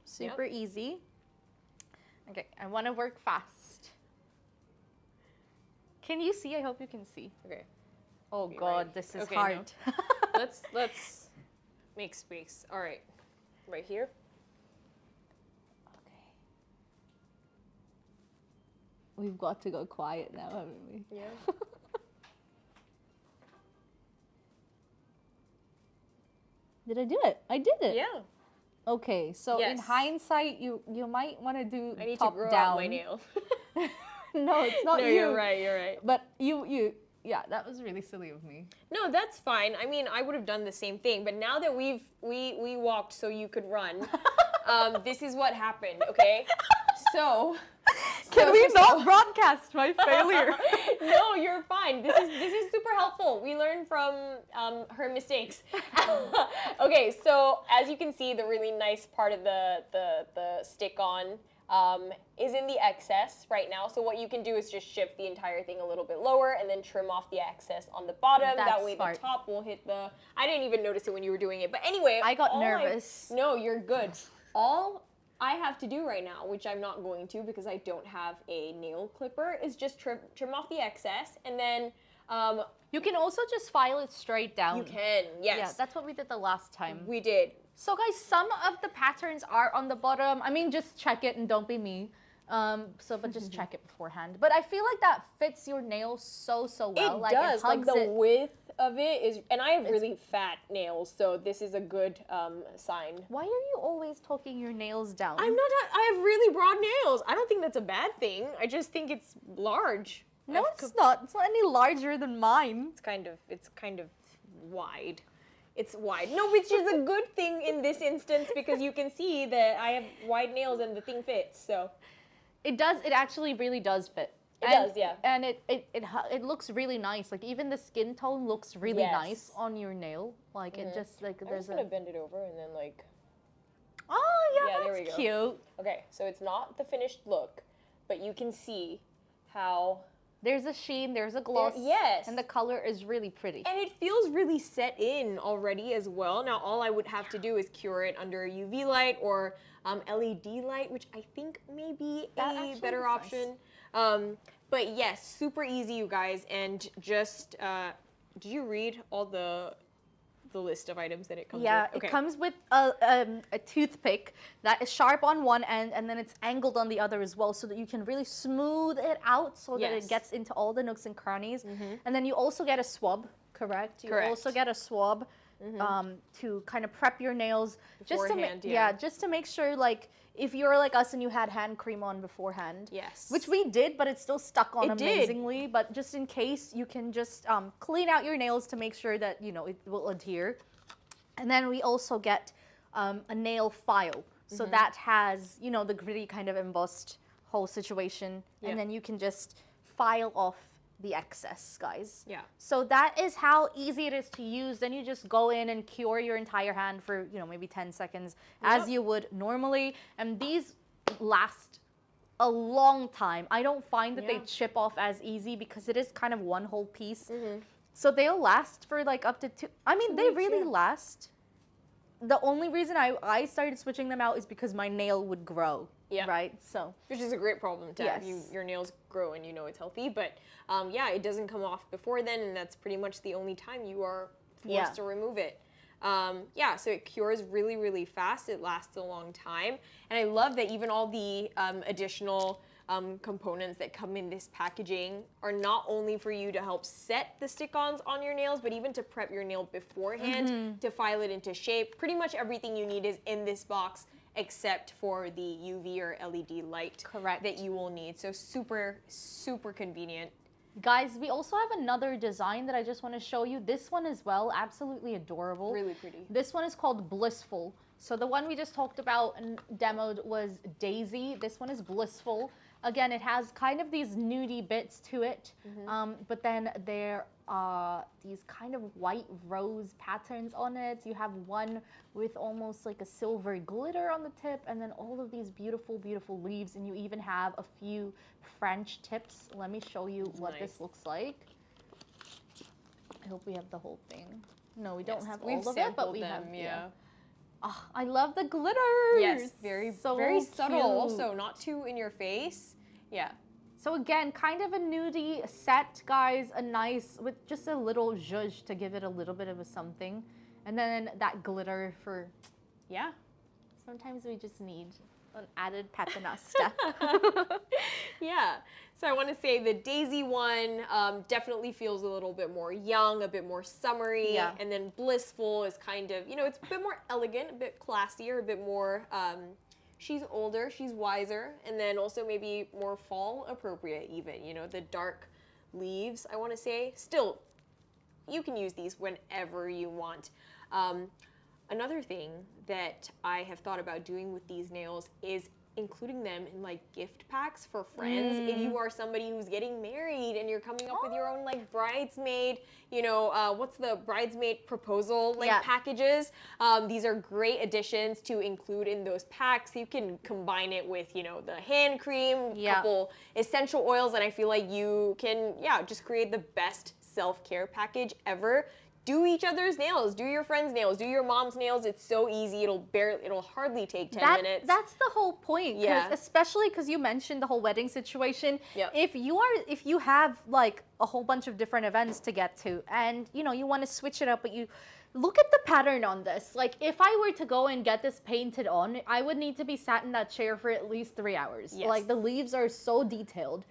Super easy. Okay. I want to work fast. Can you see? I hope you can see. Okay. Oh God, this is Okay, hard. no. let's make space. All right. Right here. Okay. We've got to go quiet now, haven't we? Yeah. Did I do it? I did it. Yeah. Okay, so in Yes. hindsight, you might want to do I need top to grow down. out my nail. No, it's not No, you. you're right. You're right. But yeah, that was really silly of me. No, that's fine. I mean, I would have done the same thing, but now that we walked so you could run, this is what happened. Okay, so. Can we not broadcast my failure? No, you're fine. This is super helpful. We learn from her mistakes. Okay, so as you can see, the really nice part of the stick-on is in the excess right now. So what you can do is just shift the entire thing a little bit lower and then trim off the excess on the bottom. That way the top will hit the... I didn't even notice it when you were doing it. But anyway... I got nervous. No, you're good. All I have to do right now, which I'm not going to because I don't have a nail clipper, is just trim off the excess, and then you can also just file it straight down. You can, yes. Yeah, that's what we did the last time. We did. So guys, some of the patterns are on the bottom. I mean, just check it and don't be me. But just check it beforehand. But I feel like that fits your nails so well. It does. Like the width of it is, and I have really fat nails, so this is a good sign. Why are you always talking your nails down? I'm not. I have really broad nails. I don't think that's a bad thing. I just think it's large. No, it's not. It's not any larger than mine. It's kind of wide. It's wide. No, which is a good thing in this instance because you can see that I have wide nails and the thing fits. So it does. It actually really does fit. It does, yeah. And it looks really nice. Like even the skin tone looks really nice on your nail. Like it just like I'm there's just gonna bend it over and then like. Oh yeah, Yeah, there we that's go. cute. Okay, so it's not the finished look, but you can see how there's a sheen, there's a gloss. Yes. And the color is really pretty. And it feels really set in already as well. Now all I would have to do is cure it under UV light or LED light, which I think may be a better option. But yes, super easy, you guys. And just, did you read all the list of items that it comes with? Yeah, it comes with a toothpick that is sharp on one end and then it's angled on the other as well so that you can really smooth it out so that it gets into all the nooks and crannies. And then you also get a swab, correct? You also get a swab to kind of prep your nails. Beforehand, just to make sure, like, if you're like us and you had hand cream on beforehand. Yes. Which we did, but it's still stuck on amazingly. But just in case, you can just clean out your nails to make sure that, you know, it will adhere. And then we also get a nail file. So that has, you know, the gritty kind of embossed whole situation. Yeah. And then you can just file off the excess, guys. Yeah. So that is how easy it is to use. Then you just go in and cure your entire hand for, you know, maybe 10 seconds as you would normally. And these last a long time. I don't find that they chip off as easy because it is kind of one whole piece. So they'll last for like up to 2. I mean, they really last. The only reason I started switching them out is because my nail would grow. Yeah. Right. So. Which is a great problem to have. Your nails grow and you know it's healthy, but yeah, it doesn't come off before then, and that's pretty much the only time you are forced to remove it. Yeah, so it cures really, really fast. It lasts a long time, and I love that even all the additional components that come in this packaging are not only for you to help set the stick-ons on your nails, but even to prep your nail beforehand to file it into shape. Pretty much everything you need is in this box, except for the UV or LED light that you will need. So super, super convenient. Guys, we also have another design that I just want to show you. This one as well, absolutely adorable. Really pretty. This one is called Blissful. So the one we just talked about and demoed was Daisy. This one is Blissful. Again, it has kind of these nudie bits to it, but then they're these kind of white rose patterns on it. You have one with almost like a silver glitter on the tip, and then all of these beautiful, beautiful leaves, and you even have a few French tips. Let me show you what this looks like. I hope we have the whole thing. No, we don't have all of it, but we have, yeah. Oh, I love the glitter. Yes, very subtle. Cute. Also, not too in your face. Yeah. So again, kind of a nudie set, guys. A nice, with just a little zhuzh to give it a little bit of a something. And then that glitter for, yeah. Sometimes we just need an added patinasta. Yeah. So I want to say the daisy one definitely feels a little bit more young, a bit more summery. Yeah. And then blissful is kind of, you know, it's a bit more elegant, a bit classier, a bit more, she's older, she's wiser. And then also maybe more fall appropriate even, you know, the dark leaves, I want to say. Still, you can use these whenever you want. Another thing that I have thought about doing with these nails is including them in like gift packs for friends. If you are somebody who's getting married and you're coming up with your own like bridesmaid, you know, what's the bridesmaid proposal like packages? These are great additions to include in those packs. You can combine it with, you know, the hand cream, couple essential oils, and I feel like you can, just create the best self-care package ever. Do each other's nails, do your friend's nails, do your mom's nails. It's so easy. It'll hardly take 10 minutes. That's the whole point. Especially because you mentioned the whole wedding situation. If you have like a whole bunch of different events to get to, and you know you want to switch it up, but you look at the pattern on this. Like if I were to go and get this painted on, I would need to be sat in that chair for at least 3 hours. Like the leaves are so detailed.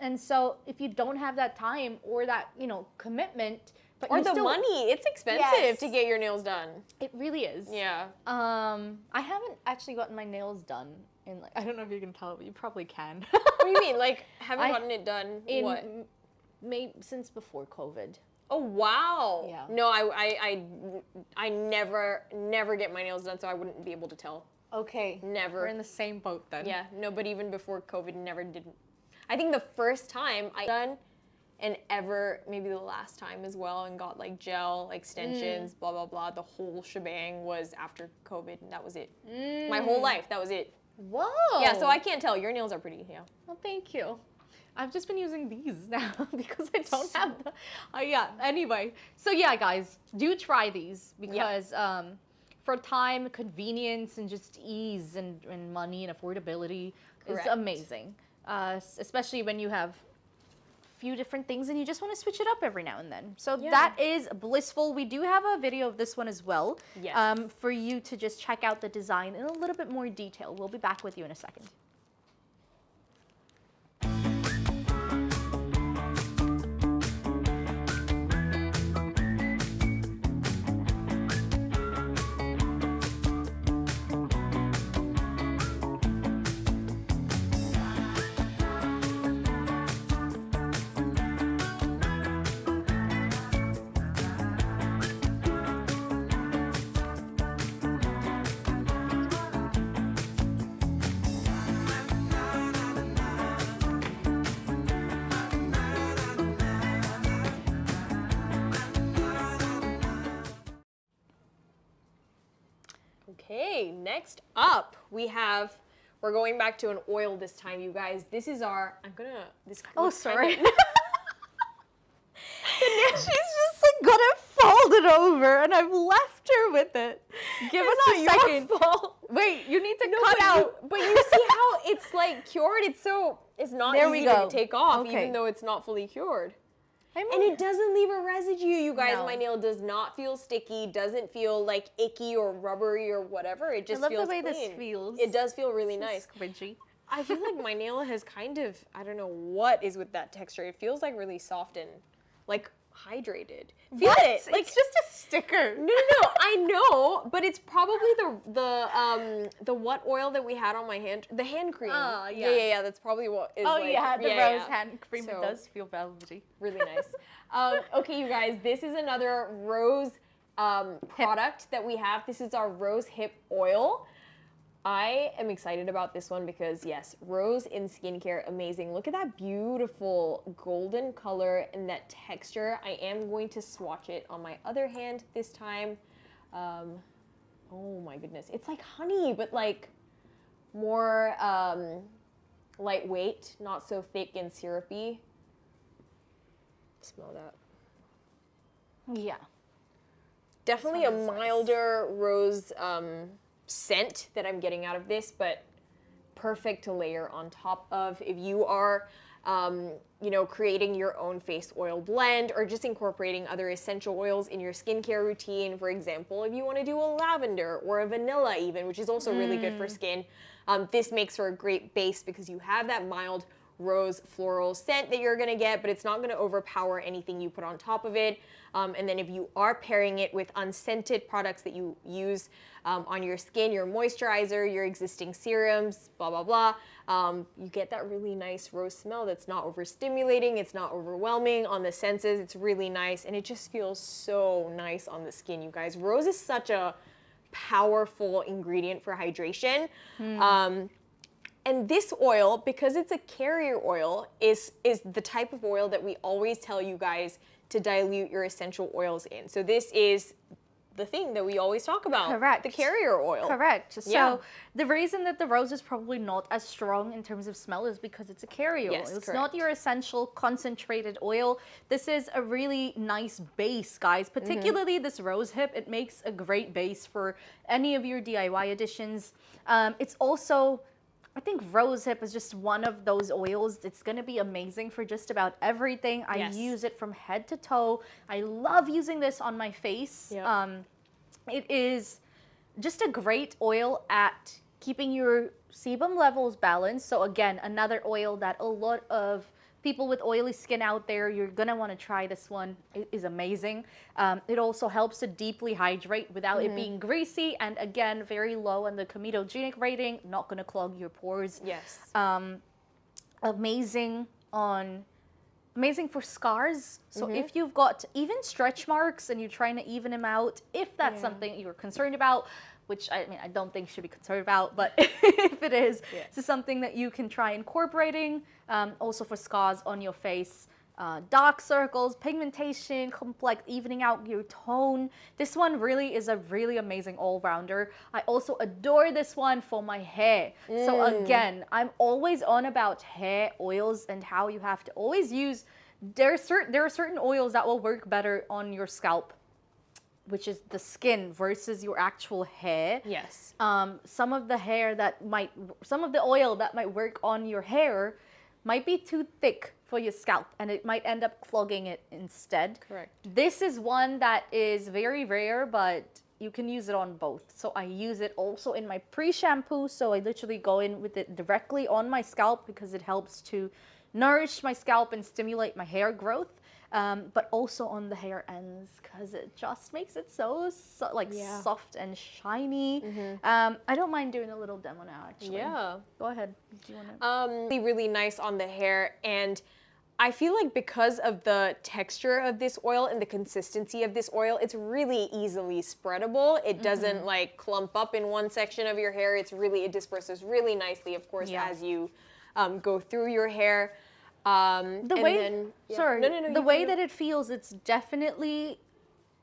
And so if you don't have that time or that, you know, commitment, but or the money, it's expensive to get your nails done. It really is. Yeah. I haven't actually gotten my nails done in like, I don't know if you can tell, but you probably can. What do you mean? Like haven't gotten it done in what? Maybe since before COVID. Oh wow. Yeah. No, I never get my nails done, so I wouldn't be able to tell. Okay. Never. We're in the same boat then. Yeah. No, but even before COVID, never did. I think the first time I done, and ever maybe the last time as well, and got like gel extensions, blah blah blah. The whole shebang was after COVID, and that was it. My whole life, that was it. Whoa. Yeah. So I can't tell. Your nails are pretty. Yeah. Well, thank you. I've just been using these now because I don't have the. Anyway, so yeah, guys, do try these because for time, convenience, and just ease and money and affordability is amazing. Especially when you have few different things and you just want to switch it up every now and then. So that is Blissful. We do have a video of this one as well for you to just check out the design in a little bit more detail. We'll be back with you in a second. Okay, next up we're going back to an oil this time, you guys. This is our, oh, sorry. She's just like got it folded over and I've left her with it. Give us a second. Wait, you need to cut out. But you see how it's like cured? It's not easy to take off even though it's not fully cured. And it doesn't leave a residue, you guys. No. My nail does not feel sticky, doesn't feel like icky or rubbery or whatever. It just feels clean. I love the way this feels. It does feel really nice. Squidgy. I feel like my nail has kind of, I don't know what is with that texture. It feels like really soft and like hydrated. Feel it. Like, it's just a sticker. No, I know, but it's probably the what oil that we had on my hand, the hand cream. Yeah. That's probably what is. Oh yeah, the rose hand cream. So, it does feel velvety. Really nice. Okay, you guys, this is another rose product that we have. This is our rose hip oil. I am excited about this one because, yes, rose in skincare, amazing. Look at that beautiful golden color and that texture. I am going to swatch it on my other hand this time. Oh my goodness. It's like honey, but like more lightweight, not so thick and syrupy. Smell that. Yeah. Definitely a milder rose scent that I'm getting out of this, but perfect to layer on top of if you are, you know, creating your own face oil blend or just incorporating other essential oils in your skincare routine. For example, if you want to do a lavender or a vanilla even, which is also really good for skin, this makes for a great base because you have that mild rose floral scent that you're going to get, but it's not going to overpower anything you put on top of it. And then if you are pairing it with unscented products that you use on your skin, your moisturizer, your existing serums, blah, blah, blah, you get that really nice rose smell that's not overstimulating, it's not overwhelming on the senses, it's really nice, and it just feels so nice on the skin, you guys. Rose is such a powerful ingredient for hydration. And this oil, because it's a carrier oil, is the type of oil that we always tell you guys to dilute your essential oils in. So this is the thing that we always talk about. Correct. The carrier oil. Correct. Yeah. So the reason that the rose is probably not as strong in terms of smell is because it's a carrier Yes, oil. It's correct. not your essential concentrated oil. This is a really nice base, guys. Particularly this rose hip. It makes a great base for any of your DIY additions. It's also, I think rosehip is just one of those oils. It's going to be amazing for just about everything. Yes. I use it from head to toe. I love using this on my face. Yep. It is just a great oil at keeping your sebum levels balanced. So again, another oil that a lot of people with oily skin out there, you're gonna want to try this one. It is amazing. It also helps to deeply hydrate without it being greasy, and again, very low on the comedogenic rating, not gonna clog your pores. Yes. Amazing for scars. So if you've got even stretch marks and you're trying to even them out, if that's something you're concerned about, which I mean, I don't think you should be concerned about, but if it is, this is something that you can try incorporating. Also for scars on your face, dark circles, pigmentation, complex, evening out your tone. This one really is a really amazing all-rounder. I also adore this one for my hair. So again, I'm always on about hair oils and how you have to always use, there are certain oils that will work better on your scalp, which is the skin versus your actual hair. Yes. Some of the oil that might work on your hair might be too thick for your scalp and it might end up clogging it instead. Correct. This is one that is very rare, but you can use it on both. So I use it also in my pre-shampoo. So I literally go in with it directly on my scalp because it helps to nourish my scalp and stimulate my hair growth. But also on the hair ends because it just makes it so soft and shiny. I don't mind doing a little demo now, actually. Yeah. Go ahead. Do you want to? Really nice on the hair, and I feel like because of the texture of this oil and the consistency of this oil, it's really easily spreadable. It doesn't like clump up in one section of your hair. It disperses really nicely, of course, as you go through your hair. The way that it feels,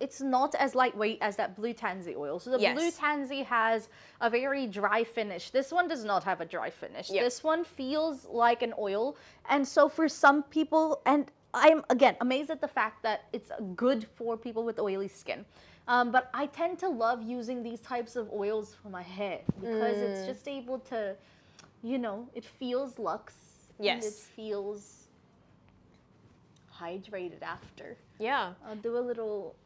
it's not as lightweight as that blue tansy oil. So the blue tansy has a very dry finish. This one does not have a dry finish. This one feels like an oil. And so for some people, and I'm again amazed at the fact that it's good for people with oily skin. But I tend to love using these types of oils for my hair because it's just able to, it feels luxe. Yes. And it feels hydrated after. Yeah. I'll do a little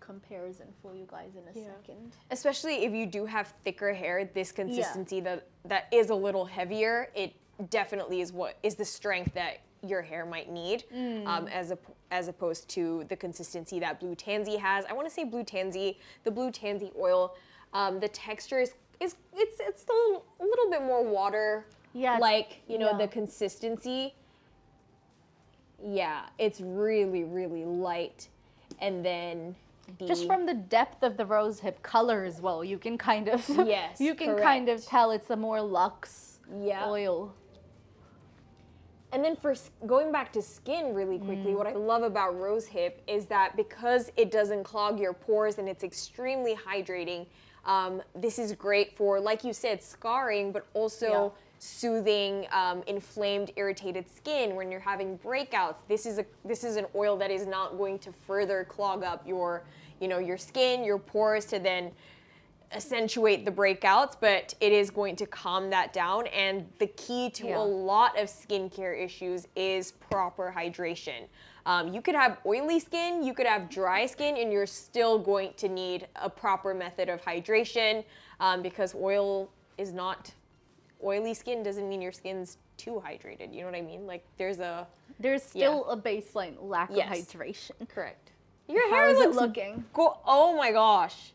comparison for you guys in a second. Especially if you do have thicker hair, this consistency that is a little heavier, it definitely is the strength that your hair might need, as opposed to the consistency that blue tansy has. I want to say the blue tansy oil, the texture is it's a little bit more water. Yeah. The consistency. Yeah, it's really, really light. And then Just from the depth of the rose hip color as well, you can kind of Yes, you can correct. kind of tell it's a more luxe Yeah. oil. And then for going back to skin really quickly, what I love about rose hip is that because it doesn't clog your pores and it's extremely hydrating, this is great for, like you said, scarring, but also soothing inflamed, irritated skin when you're having breakouts. This is an oil that is not going to further clog up your, your skin, your pores to then accentuate the breakouts, but it is going to calm that down. And the key to a lot of skincare issues is proper hydration. You could have oily skin, you could have dry skin, and you're still going to need a proper method of hydration because oily skin doesn't mean your skin's too hydrated. You know what I mean? Like there's still a baseline lack of hydration. Correct. Your How hair is looks it looking? oh my gosh.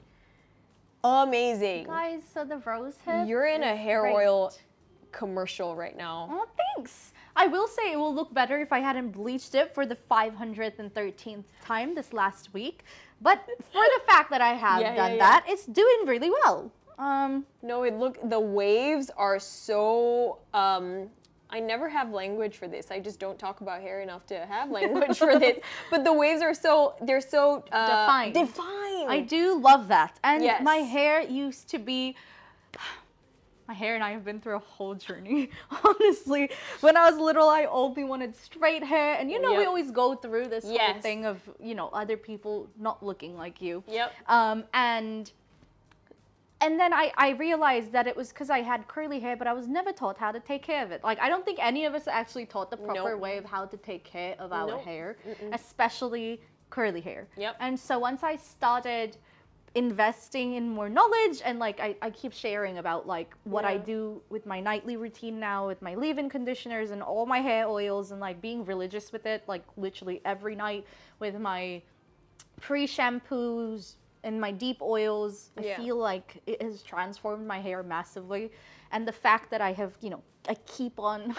Amazing. Guys, so the rose hip. You're in a hair great. oil commercial right now. Oh, thanks. I will say it will look better if I hadn't bleached it for the 513th time this last week. But for the fact that I have done that, it's doing really well. No, the waves are so, I never have language for this. I just don't talk about hair enough to have language for this. But the waves are they're so Defined. I do love that. And my hair used to be, my hair and I have been through a whole journey, honestly. When I was little, I only wanted straight hair. And we always go through this whole thing of, other people not looking like you. Yep. And then I realized that it was because I had curly hair, but I was never taught how to take care of it. Like, I don't think any of us actually taught the proper way of how to take care of our hair, especially curly hair. Yep. And so once I started investing in more knowledge and like I keep sharing about like what I do with my nightly routine now with my leave-in conditioners and all my hair oils and like being religious with it, like literally every night with my pre-shampoos and my deep oils. I feel like it has transformed my hair massively. And the fact that I have, I keep on,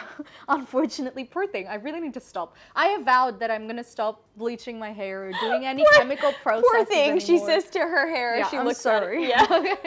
unfortunately, poor thing, I really need to stop. I have vowed that I'm going to stop bleaching my hair or doing any chemical processes Poor thing, anymore. she says to her hair as she looks sorry. at it.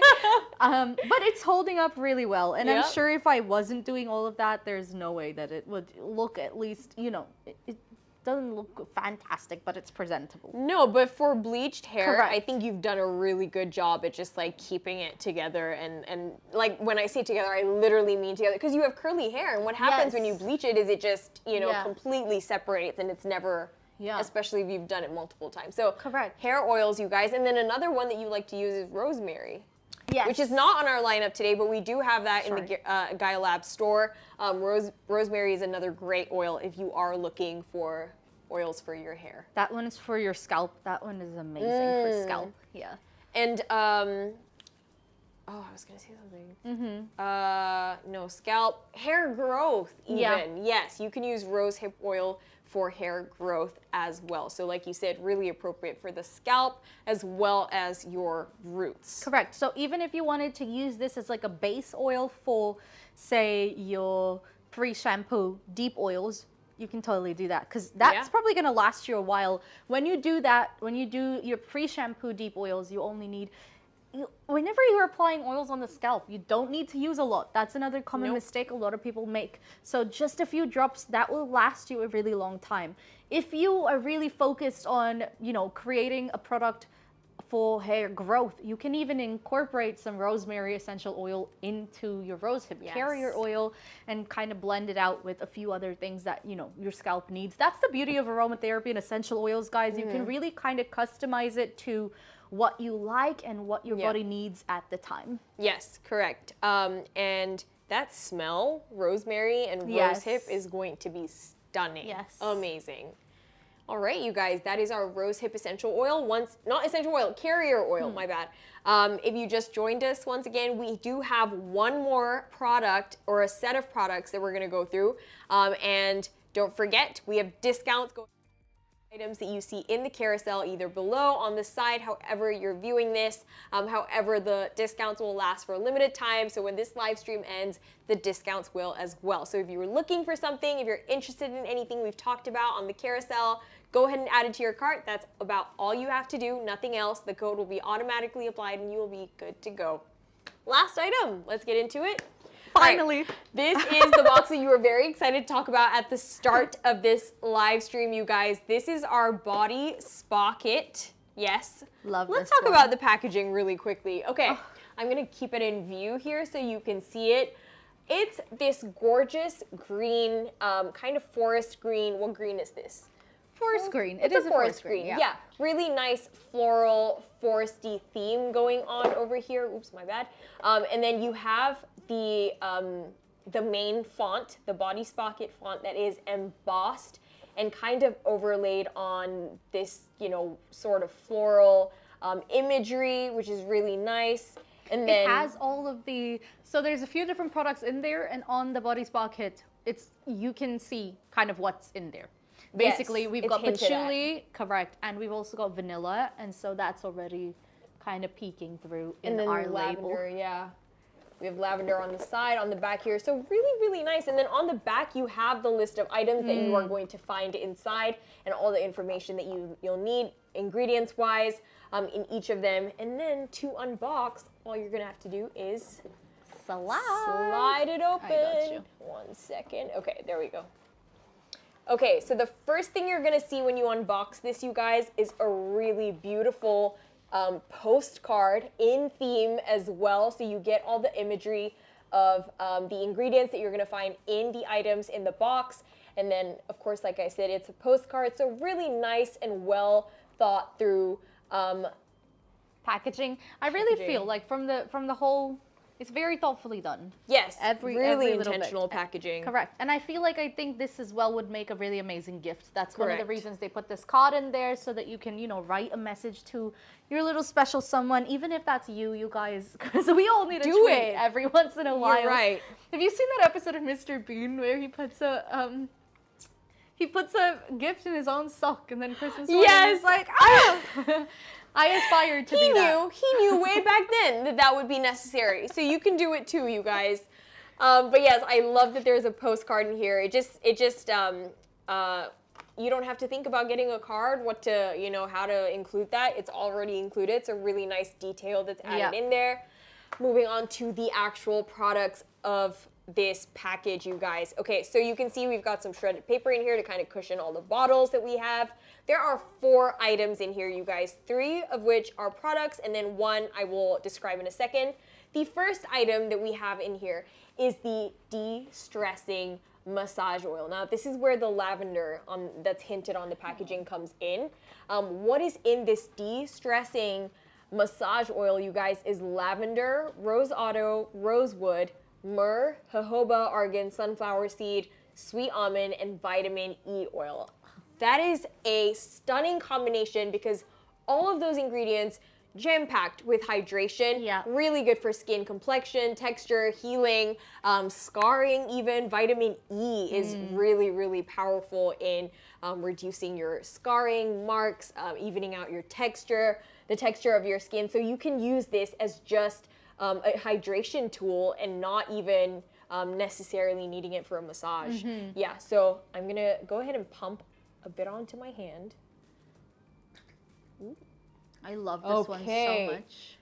Yeah. But it's holding up really well. And I'm sure if I wasn't doing all of that, there's no way that it would look at least, it doesn't look fantastic, but it's presentable. No, but for bleached hair, Correct. I think you've done a really good job at just like keeping it together and like when I say together, I literally mean together because you have curly hair and what happens when you bleach it is it just, completely separates and it's never, especially if you've done it multiple times. So correct. Hair oils, you guys. And then another one that you like to use is rosemary. Yes. Which is not on our lineup today, but we do have that in the Gya Labs store. Rosemary is another great oil if you are looking for oils for your hair. That one is for your scalp. That one is amazing for scalp. Yeah. And I was gonna say something. No, scalp hair growth. Even yes, you can use rose hip oil for hair growth as well. So like you said, really appropriate for the scalp as well as your roots. Correct. So even if you wanted to use this as like a base oil for, say, your pre-shampoo deep oils, you can totally do that because that's probably going to last you a while. When you do that, when you do your pre-shampoo deep oils, you only need, whenever you're applying oils on the scalp, you don't need to use a lot. That's another common mistake a lot of people make. So just a few drops, that will last you a really long time. If you are really focused on, creating a product for hair growth, you can even incorporate some rosemary essential oil into your rosehip carrier oil and kind of blend it out with a few other things that, your scalp needs. That's the beauty of aromatherapy and essential oils, guys. You can really kind of customize it to what you like and what your body needs at the time. Yes, correct. And that smell, rosemary and rosehip, is going to be stunning. Yes. Amazing. All right, you guys, that is our rosehip essential oil. Not essential oil, carrier oil, my bad. If you just joined us, once again, we do have one more product or a set of products that we're gonna go through. And don't forget, we have discounts going. items that you see in the carousel, either below, on the side, however you're viewing this. However, the discounts will last for a limited time, so when this live stream ends, the discounts will as well. So if you were looking for something, if you're interested in anything we've talked about on the carousel, go ahead and add it to your cart. That's about all you have to do, nothing else. The code will be automatically applied and you will be good to go. Last item, let's get into it. Finally. Right. This is the box that you were very excited to talk about at the start of this live stream, you guys. This is our body spa kit. Yes. Love Let's this talk one. about the packaging really quickly. Okay, I'm gonna keep it in view here so you can see it. It's this gorgeous green, kind of forest green. What green is this? Forest green. It's a forest green. Yeah. Really nice floral, foresty theme going on over here. Oops, my bad. And then you have the main font, the body spa kit font that is embossed and kind of overlaid on this, you know, sort of floral imagery, which is really nice. And then it has all of the, so there's a few different products in there, and on the body spa kit, you can see kind of what's in there. Basically, Yes, we've it's got hinted at. patchouli, correct, and we've also got vanilla, and so that's already kind of peeking through in and then our lavender, label. yeah. We have lavender on the side, on the back here. So really, really nice. And then on the back, you have the list of items that you are going to find inside and all the information that you'll need ingredients-wise in each of them. And then to unbox, all you're gonna have to do is slide it open. I got you. 1 second. Okay, there we go. Okay, so the first thing you're gonna see when you unbox this, you guys, is a really beautiful postcard in theme as well. So you get all the imagery of the ingredients that you're gonna find in the items in the box. And then, of course, like I said, it's a postcard. So really nice and well thought through Packaging. I really feel like from the whole, it's very thoughtfully done. yes, Every really little bit. intentional packaging. Correct. And I feel like I think this as well would make a really amazing gift. That's one of the Correct. reasons they put this card in there, so that you can, you know, write a message to your little special someone, even if that's you guys, because we all need a Do treat it. every once in a while. You're right. Have you seen that episode of Mr. Bean where he puts a gift in his own sock, and then Christmas morning Yes. he's like, ah! I aspired to He do that. knew way back then that that would be necessary. So you can do it too, you guys. But yes, I love that there's a postcard in here. It just you don't have to think about getting a card, how to include that. It's already included. It's a really nice detail that's added in there. Moving on to the actual products of this package, you guys. Okay, so you can see we've got some shredded paper in here to kind of cushion all the bottles that we have. There are 4 items in here, you guys, 3 of which are products, and then 1 I will describe in a second. The first item that we have in here is the de-stressing massage oil. Now, this is where the lavender that's hinted on the packaging comes in. What is in this de-stressing massage oil, you guys, is lavender, rose otto, rosewood, myrrh, jojoba, argan, sunflower seed, sweet almond, and vitamin E oil. That is a stunning combination because all of those ingredients jam-packed with hydration, really good for skin complexion, texture, healing, scarring even. Vitamin E is really, really powerful in reducing your scarring, marks, evening out your texture, the texture of your skin. So you can use this as just a hydration tool and not even necessarily needing it for a massage. Yeah, so I'm gonna go ahead and pump a bit onto my hand. Ooh. I love this one so much.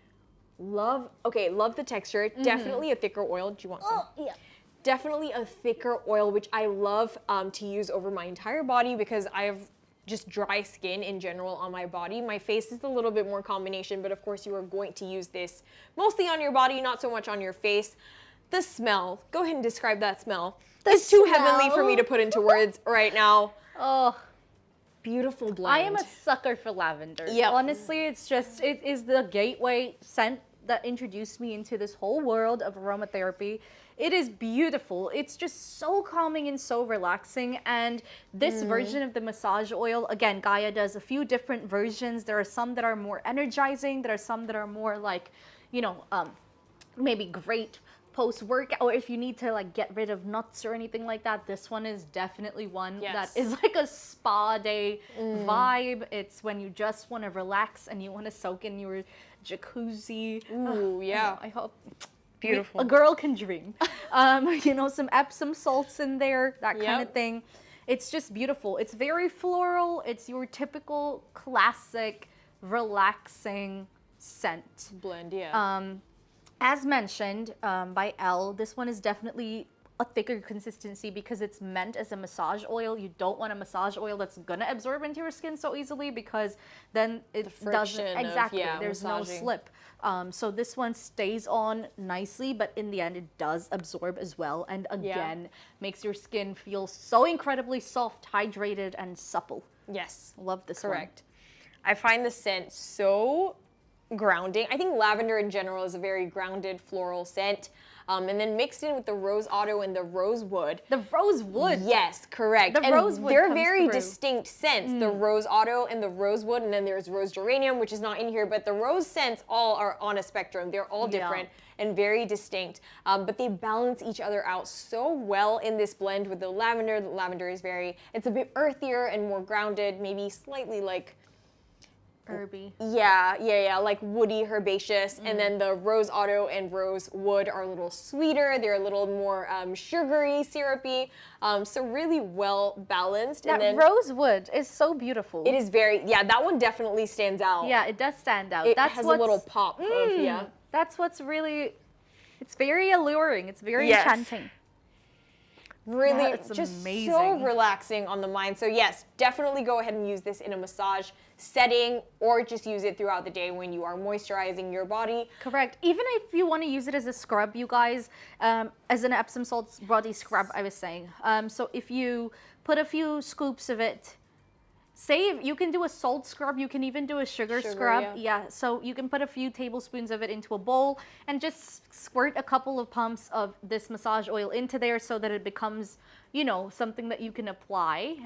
Love the texture. Definitely a thicker oil. Do you want some? Yeah. Definitely a thicker oil, which I love to use over my entire body because I have just dry skin in general on my body. My face is a little bit more combination, but of course you are going to use this mostly on your body, not so much on your face. The smell. Go ahead and describe that smell. It's too heavenly for me to put into words right now. Oh. Beautiful blend. I am a sucker for lavender. Yep. Honestly, it is the gateway scent that introduced me into this whole world of aromatherapy. It is beautiful. It's just so calming and so relaxing. And this version of the massage oil, again, Gya does a few different versions. There are some that are more energizing. There are some that are more like, maybe great post-workout, or if you need to like get rid of nuts or anything like that, this one is definitely one that Yes. is like a spa day vibe. It's when you just want to relax and you want to soak in your jacuzzi. Ooh, yeah. I hope Beautiful. a girl can dream. You know, some Epsom salts in there, that kind of Yep. thing. It's just beautiful. It's very floral. It's your typical classic relaxing scent. Blend, yeah. As mentioned by Elle, this one is definitely a thicker consistency because it's meant as a massage oil. You don't want a massage oil that's gonna absorb into your skin so easily, because then it doesn't friction of, exactly. yeah, There's massaging. no slip. So this one stays on nicely, but in the end it does absorb as well, and again makes your skin feel so incredibly soft, hydrated, and supple. Yes. Love this Correct. I find the scent so grounding. I think lavender in general is a very grounded floral scent. And then mixed in with the rose otto and the rosewood. one. The rosewood. Yes, correct. The and rosewood they're comes very through. distinct scents. The rose otto and the rosewood, and then there's rose geranium, which is not in here, but the rose scents all are on a spectrum. They're all different and very distinct, but they balance each other out so well in this blend with the lavender. The lavender is it's a bit earthier and more grounded, maybe slightly like, Herby. yeah, like woody, herbaceous. And then the rose otto and rose wood are a little sweeter. They're a little more sugary, syrupy. So really well balanced. That and then rosewood is so beautiful. it is that one definitely stands out. Yeah, it does stand out. It That's has a what's, little pop of, That's what's really, it's very alluring. It's very Yes. enchanting. Really That's just so amazing. relaxing on the mind. So yes, definitely go ahead and use this in a massage setting, or just use it throughout the day when you are moisturizing your body. Correct. Even if you want to use it as a scrub, you guys, as an Epsom salt body scrub, I was saying. So if you put a few scoops of it, you can do a salt scrub, you can even do a sugar scrub. Yeah, so you can put a few tablespoons of it into a bowl and just squirt a couple of pumps of this massage oil into there so that it becomes, you know, something that you can apply,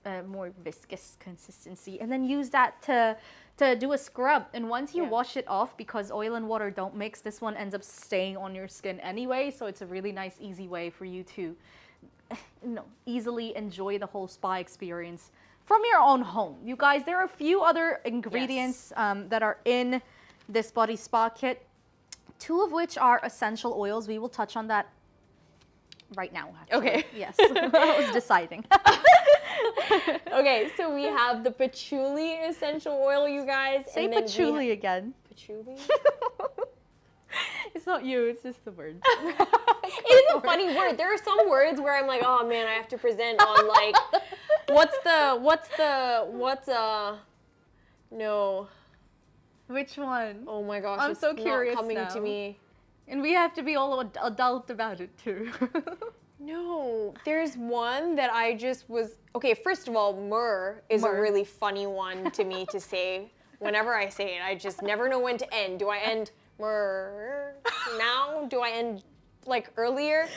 a more viscous consistency, and then use that to do a scrub. And once you wash it off, because oil and water don't mix, this one ends up staying on your skin anyway, so it's a really nice, easy way for you to easily enjoy the whole spa experience from your own home. You guys, there are a few other ingredients that are in this body spa kit, two of which are essential oils. We will touch on that right now, actually. Okay. Yes, I was deciding. Okay, so we have the patchouli essential oil, you guys. Say and then patchouli again. Patchouli? It's not you, it's just the word. It is a funny word. There are some words where I'm like, oh man, I have to present on like, no. Which one? Oh my gosh, I'm it's so not curious coming now. to me. And we have to be all adult about it too. No, there's one that I just was, okay, first of all, myrrh is a really funny one to me to say. Whenever I say it, I just never know when to end. Do I end myrrh now? Do I end like earlier?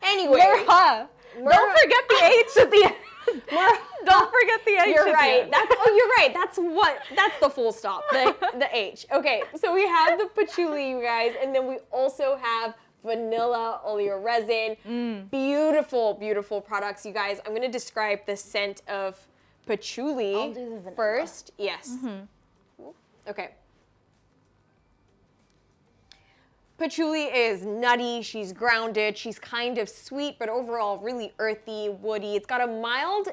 Anyway. Myrrh. Don't forget the H at the end. Don't forget the H. You're at right. The end. You're right. That's the full stop. The H. Okay, so we have the patchouli, you guys, and then we also have vanilla oleoresin. Beautiful, beautiful products, you guys. I'm gonna describe the scent of patchouli I'll do the vanilla. first. Yes. Okay. Patchouli is nutty, she's grounded, she's kind of sweet, but overall really earthy, woody. It's got a mild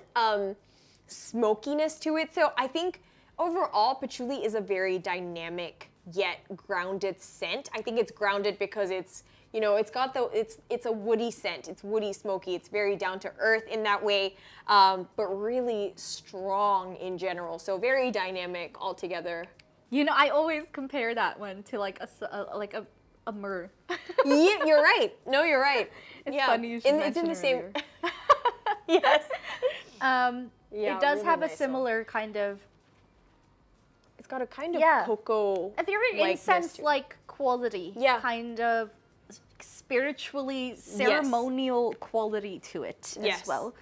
smokiness to it. So I think overall patchouli is a very dynamic yet grounded scent. I think it's grounded because it's, you know, it's got it's a woody scent. It's woody, smoky. It's very down to earth in that way, but really strong in general. So very dynamic altogether. You know, I always compare that one to like a myrrh. Yeah, you're right. No, you're right. It's funny you should It's in mention the same. earlier. Yes. It does really have a nice similar kind of, It's got a kind of Yeah. cocoa. a very likeness to it. incense-like quality. Yeah. Kind of spiritually ceremonial quality to it Yes. as well.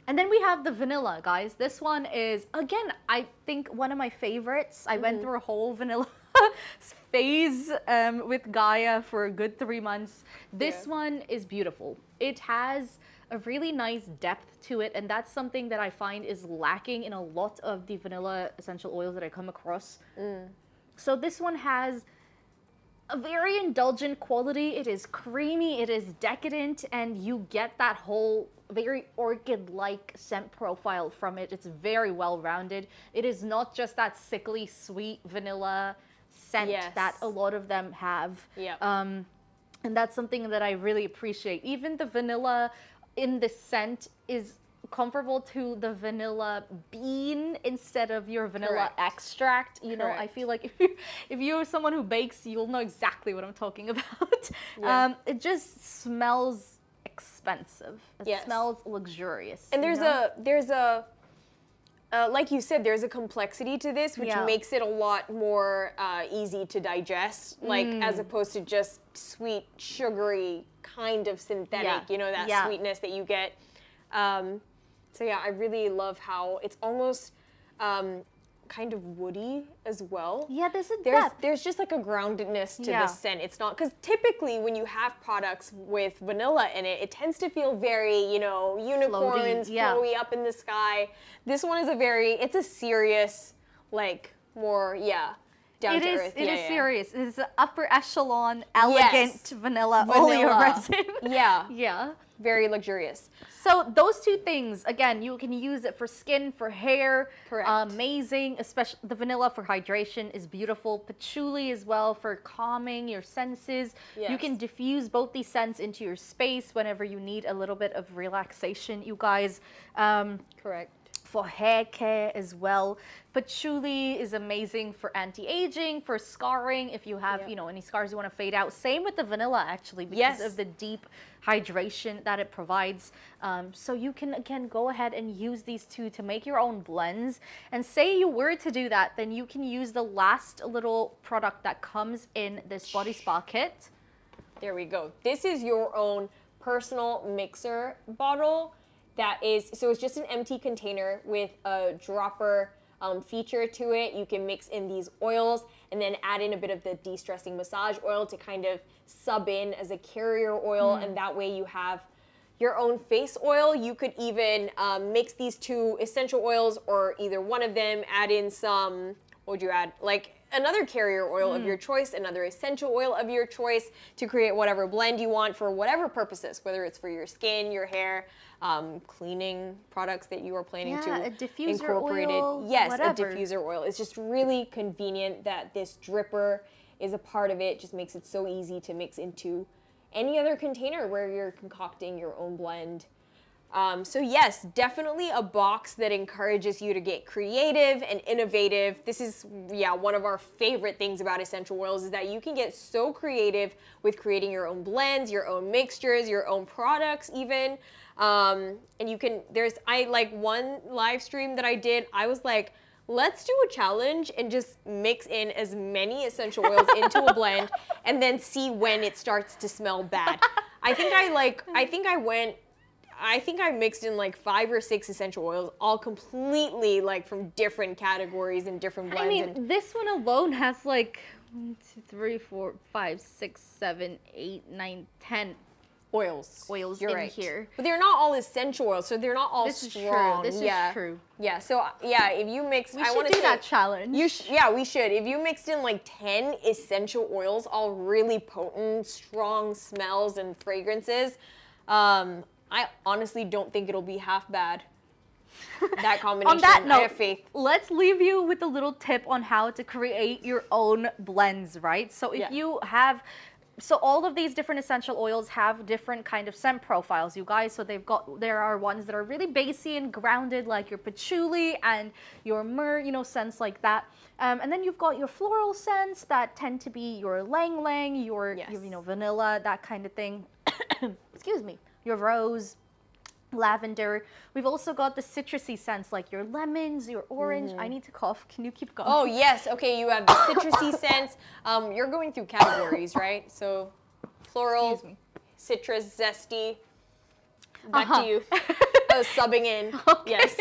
And then we have the vanilla, guys. This one is, again, I think one of my favorites. I went through a whole vanilla phase with Gya for a good 3 months. This one is beautiful. It has a really nice depth to it, and that's something that I find is lacking in a lot of the vanilla essential oils that I come across. So this one has a very indulgent quality. It is creamy, it is decadent, and you get that whole very orchid-like scent profile from it. It's very well-rounded. It is not just that sickly sweet vanilla scent that a lot of them have. And that's something that I really appreciate. Even the vanilla in the scent is comparable to the vanilla bean instead of your vanilla extract. You know, I feel like if you're someone who bakes, you'll know exactly what I'm talking about. It just smells expensive. It smells luxurious. And there's a like you said, there's a complexity to this, which makes it a lot more easy to digest, like as opposed to just sweet, sugary kind of synthetic, you know, that sweetness that you get. So yeah, I really love how it's almost kind of woody as well. Yeah, there's just like a groundedness to the scent. It's not, because typically when you have products with vanilla in it, it tends to feel very, you know, unicorns, flowy up in the sky. This one is it's a serious, like, more, down to earth. It is serious. It is an upper echelon, elegant vanilla oleo resin. Yeah. Very luxurious. So those two things, again, you can use it for skin, for hair. Correct. Amazing. Especially the vanilla for hydration is beautiful. Patchouli as well for calming your senses. Yes. You can diffuse both these scents into your space whenever you need a little bit of relaxation, you guys. Correct. For hair care as well. Patchouli is amazing for anti-aging, for scarring, if you have, you know, any scars you want to fade out. Same with the vanilla, actually, because of the deep hydration that it provides. So you can, again, go ahead and use these two to make your own blends. And say you were to do that, then you can use the last little product that comes in this body spa kit. There we go. This is your own personal mixer bottle. So it's just an empty container with a dropper feature to it. You can mix in these oils and then add in a bit of the de-stressing massage oil to kind of sub in as a carrier oil, and that way you have your own face oil. You could even mix these two essential oils, or either one of them, add in some, what would you add? Like another carrier oil of your choice, another essential oil of your choice, to create whatever blend you want for whatever purposes, whether it's for your skin, your hair, cleaning products that you are planning to a diffuser incorporate oil, it. Yes, whatever. a diffuser oil. It's just really convenient that this dripper is a part of it. Just makes it so easy to mix into any other container where you're concocting your own blend. So yes, definitely a box that encourages you to get creative and innovative. This is, one of our favorite things about essential oils, is that you can get so creative with creating your own blends, your own mixtures, your own products even. And you can, I like one live stream that I did, I was like, let's do a challenge and just mix in as many essential oils into a blend and then see when it starts to smell bad. I think I mixed in like 5 or 6 essential oils, all completely like from different categories and different blends. I mean, this one alone has like 1, 2, 3, 4, 5, 6, 7, 8, 9, 10 oils You're in here. But they're not all essential oils, so they're not all strong. This is true. Yeah, so if you mix, I want to do that challenge. We should. If you mixed in like 10 essential oils, all really potent, strong smells and fragrances, I honestly don't think it'll be half bad. That combination. On that note, I have faith. Let's leave you with a little tip on how to create your own blends, right? So if you have, so all of these different essential oils have different kind of scent profiles, you guys. So there are ones that are really bassy and grounded, like your patchouli and your myrrh, scents like that. And then you've got your floral scents that tend to be your ylang ylang, your vanilla, that kind of thing. Excuse me. Your rose, lavender. We've also got the citrusy scents like your lemons, your orange. I need to cough. Can you keep going? Oh, yes. Okay, you have the citrusy scents. You're going through categories, right? So floral, citrus, zesty. Back to you. subbing in. Okay. Yes.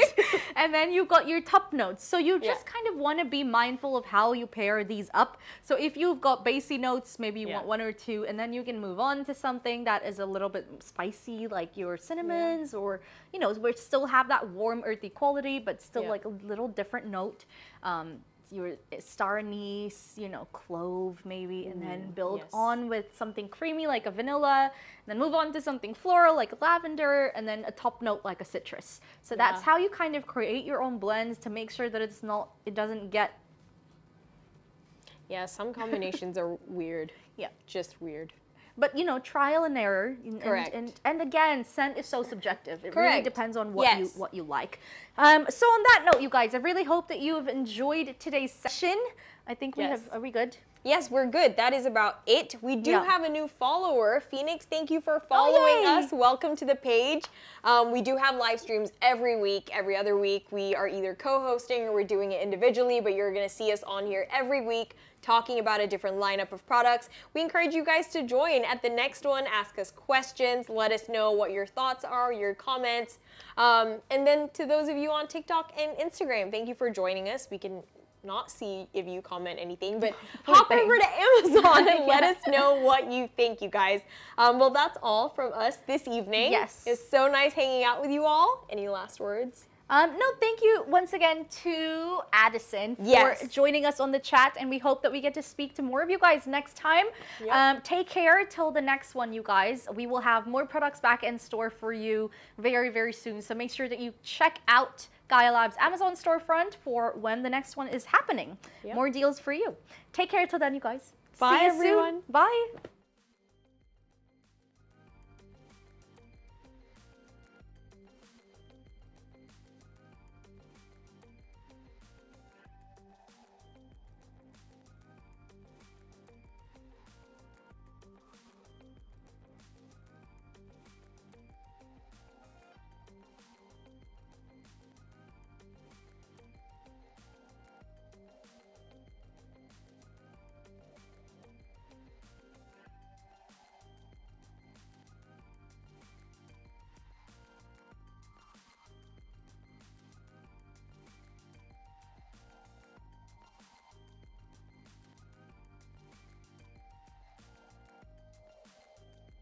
And then you've got your top notes. So you just kind of want to be mindful of how you pair these up. So if you've got bassy notes, maybe you want one or two, and then you can move on to something that is a little bit spicy, like your cinnamons, or, you know, we still have that warm, earthy quality, but still like a little different note. Your star anise, you know, clove maybe, and then build on with something creamy like a vanilla, then move on to something floral like lavender, and then a top note like a citrus. So that's how you kind of create your own blends to make sure that it doesn't get. Yeah, some combinations are weird. Yeah. Just weird. But, you know, trial and error. Correct. And again, scent is so subjective. It Correct. really depends on what you like. So on that note, you guys, I really hope that you have enjoyed today's session. I think we have, are we good? Yes, we're good. That is about it. We do have a new follower. Phoenix, thank you for following us. Welcome to the page. We do have live streams every week, every other week. We are either co-hosting or we're doing it individually, but you're going to see us on here every week talking about a different lineup of products. We encourage you guys to join at the next one. Ask us questions. Let us know what your thoughts are, your comments. And then to those of you on TikTok and Instagram, thank you for joining us. We can not see if you comment anything, but hop over to Amazon and let us know what you think, you guys. Well, that's all from us this evening. Yes. It's so nice hanging out with you all. Any last words? No, thank you once again to Addison for joining us on the chat, and we hope that we get to speak to more of you guys next time. Take care till the next one, you guys. We will have more products back in store for you very, very soon, so make sure that you check out Gya Labs Amazon storefront for when the next one is happening. More deals for you. Take care till then, you guys. Bye, See you everyone. soon. Bye.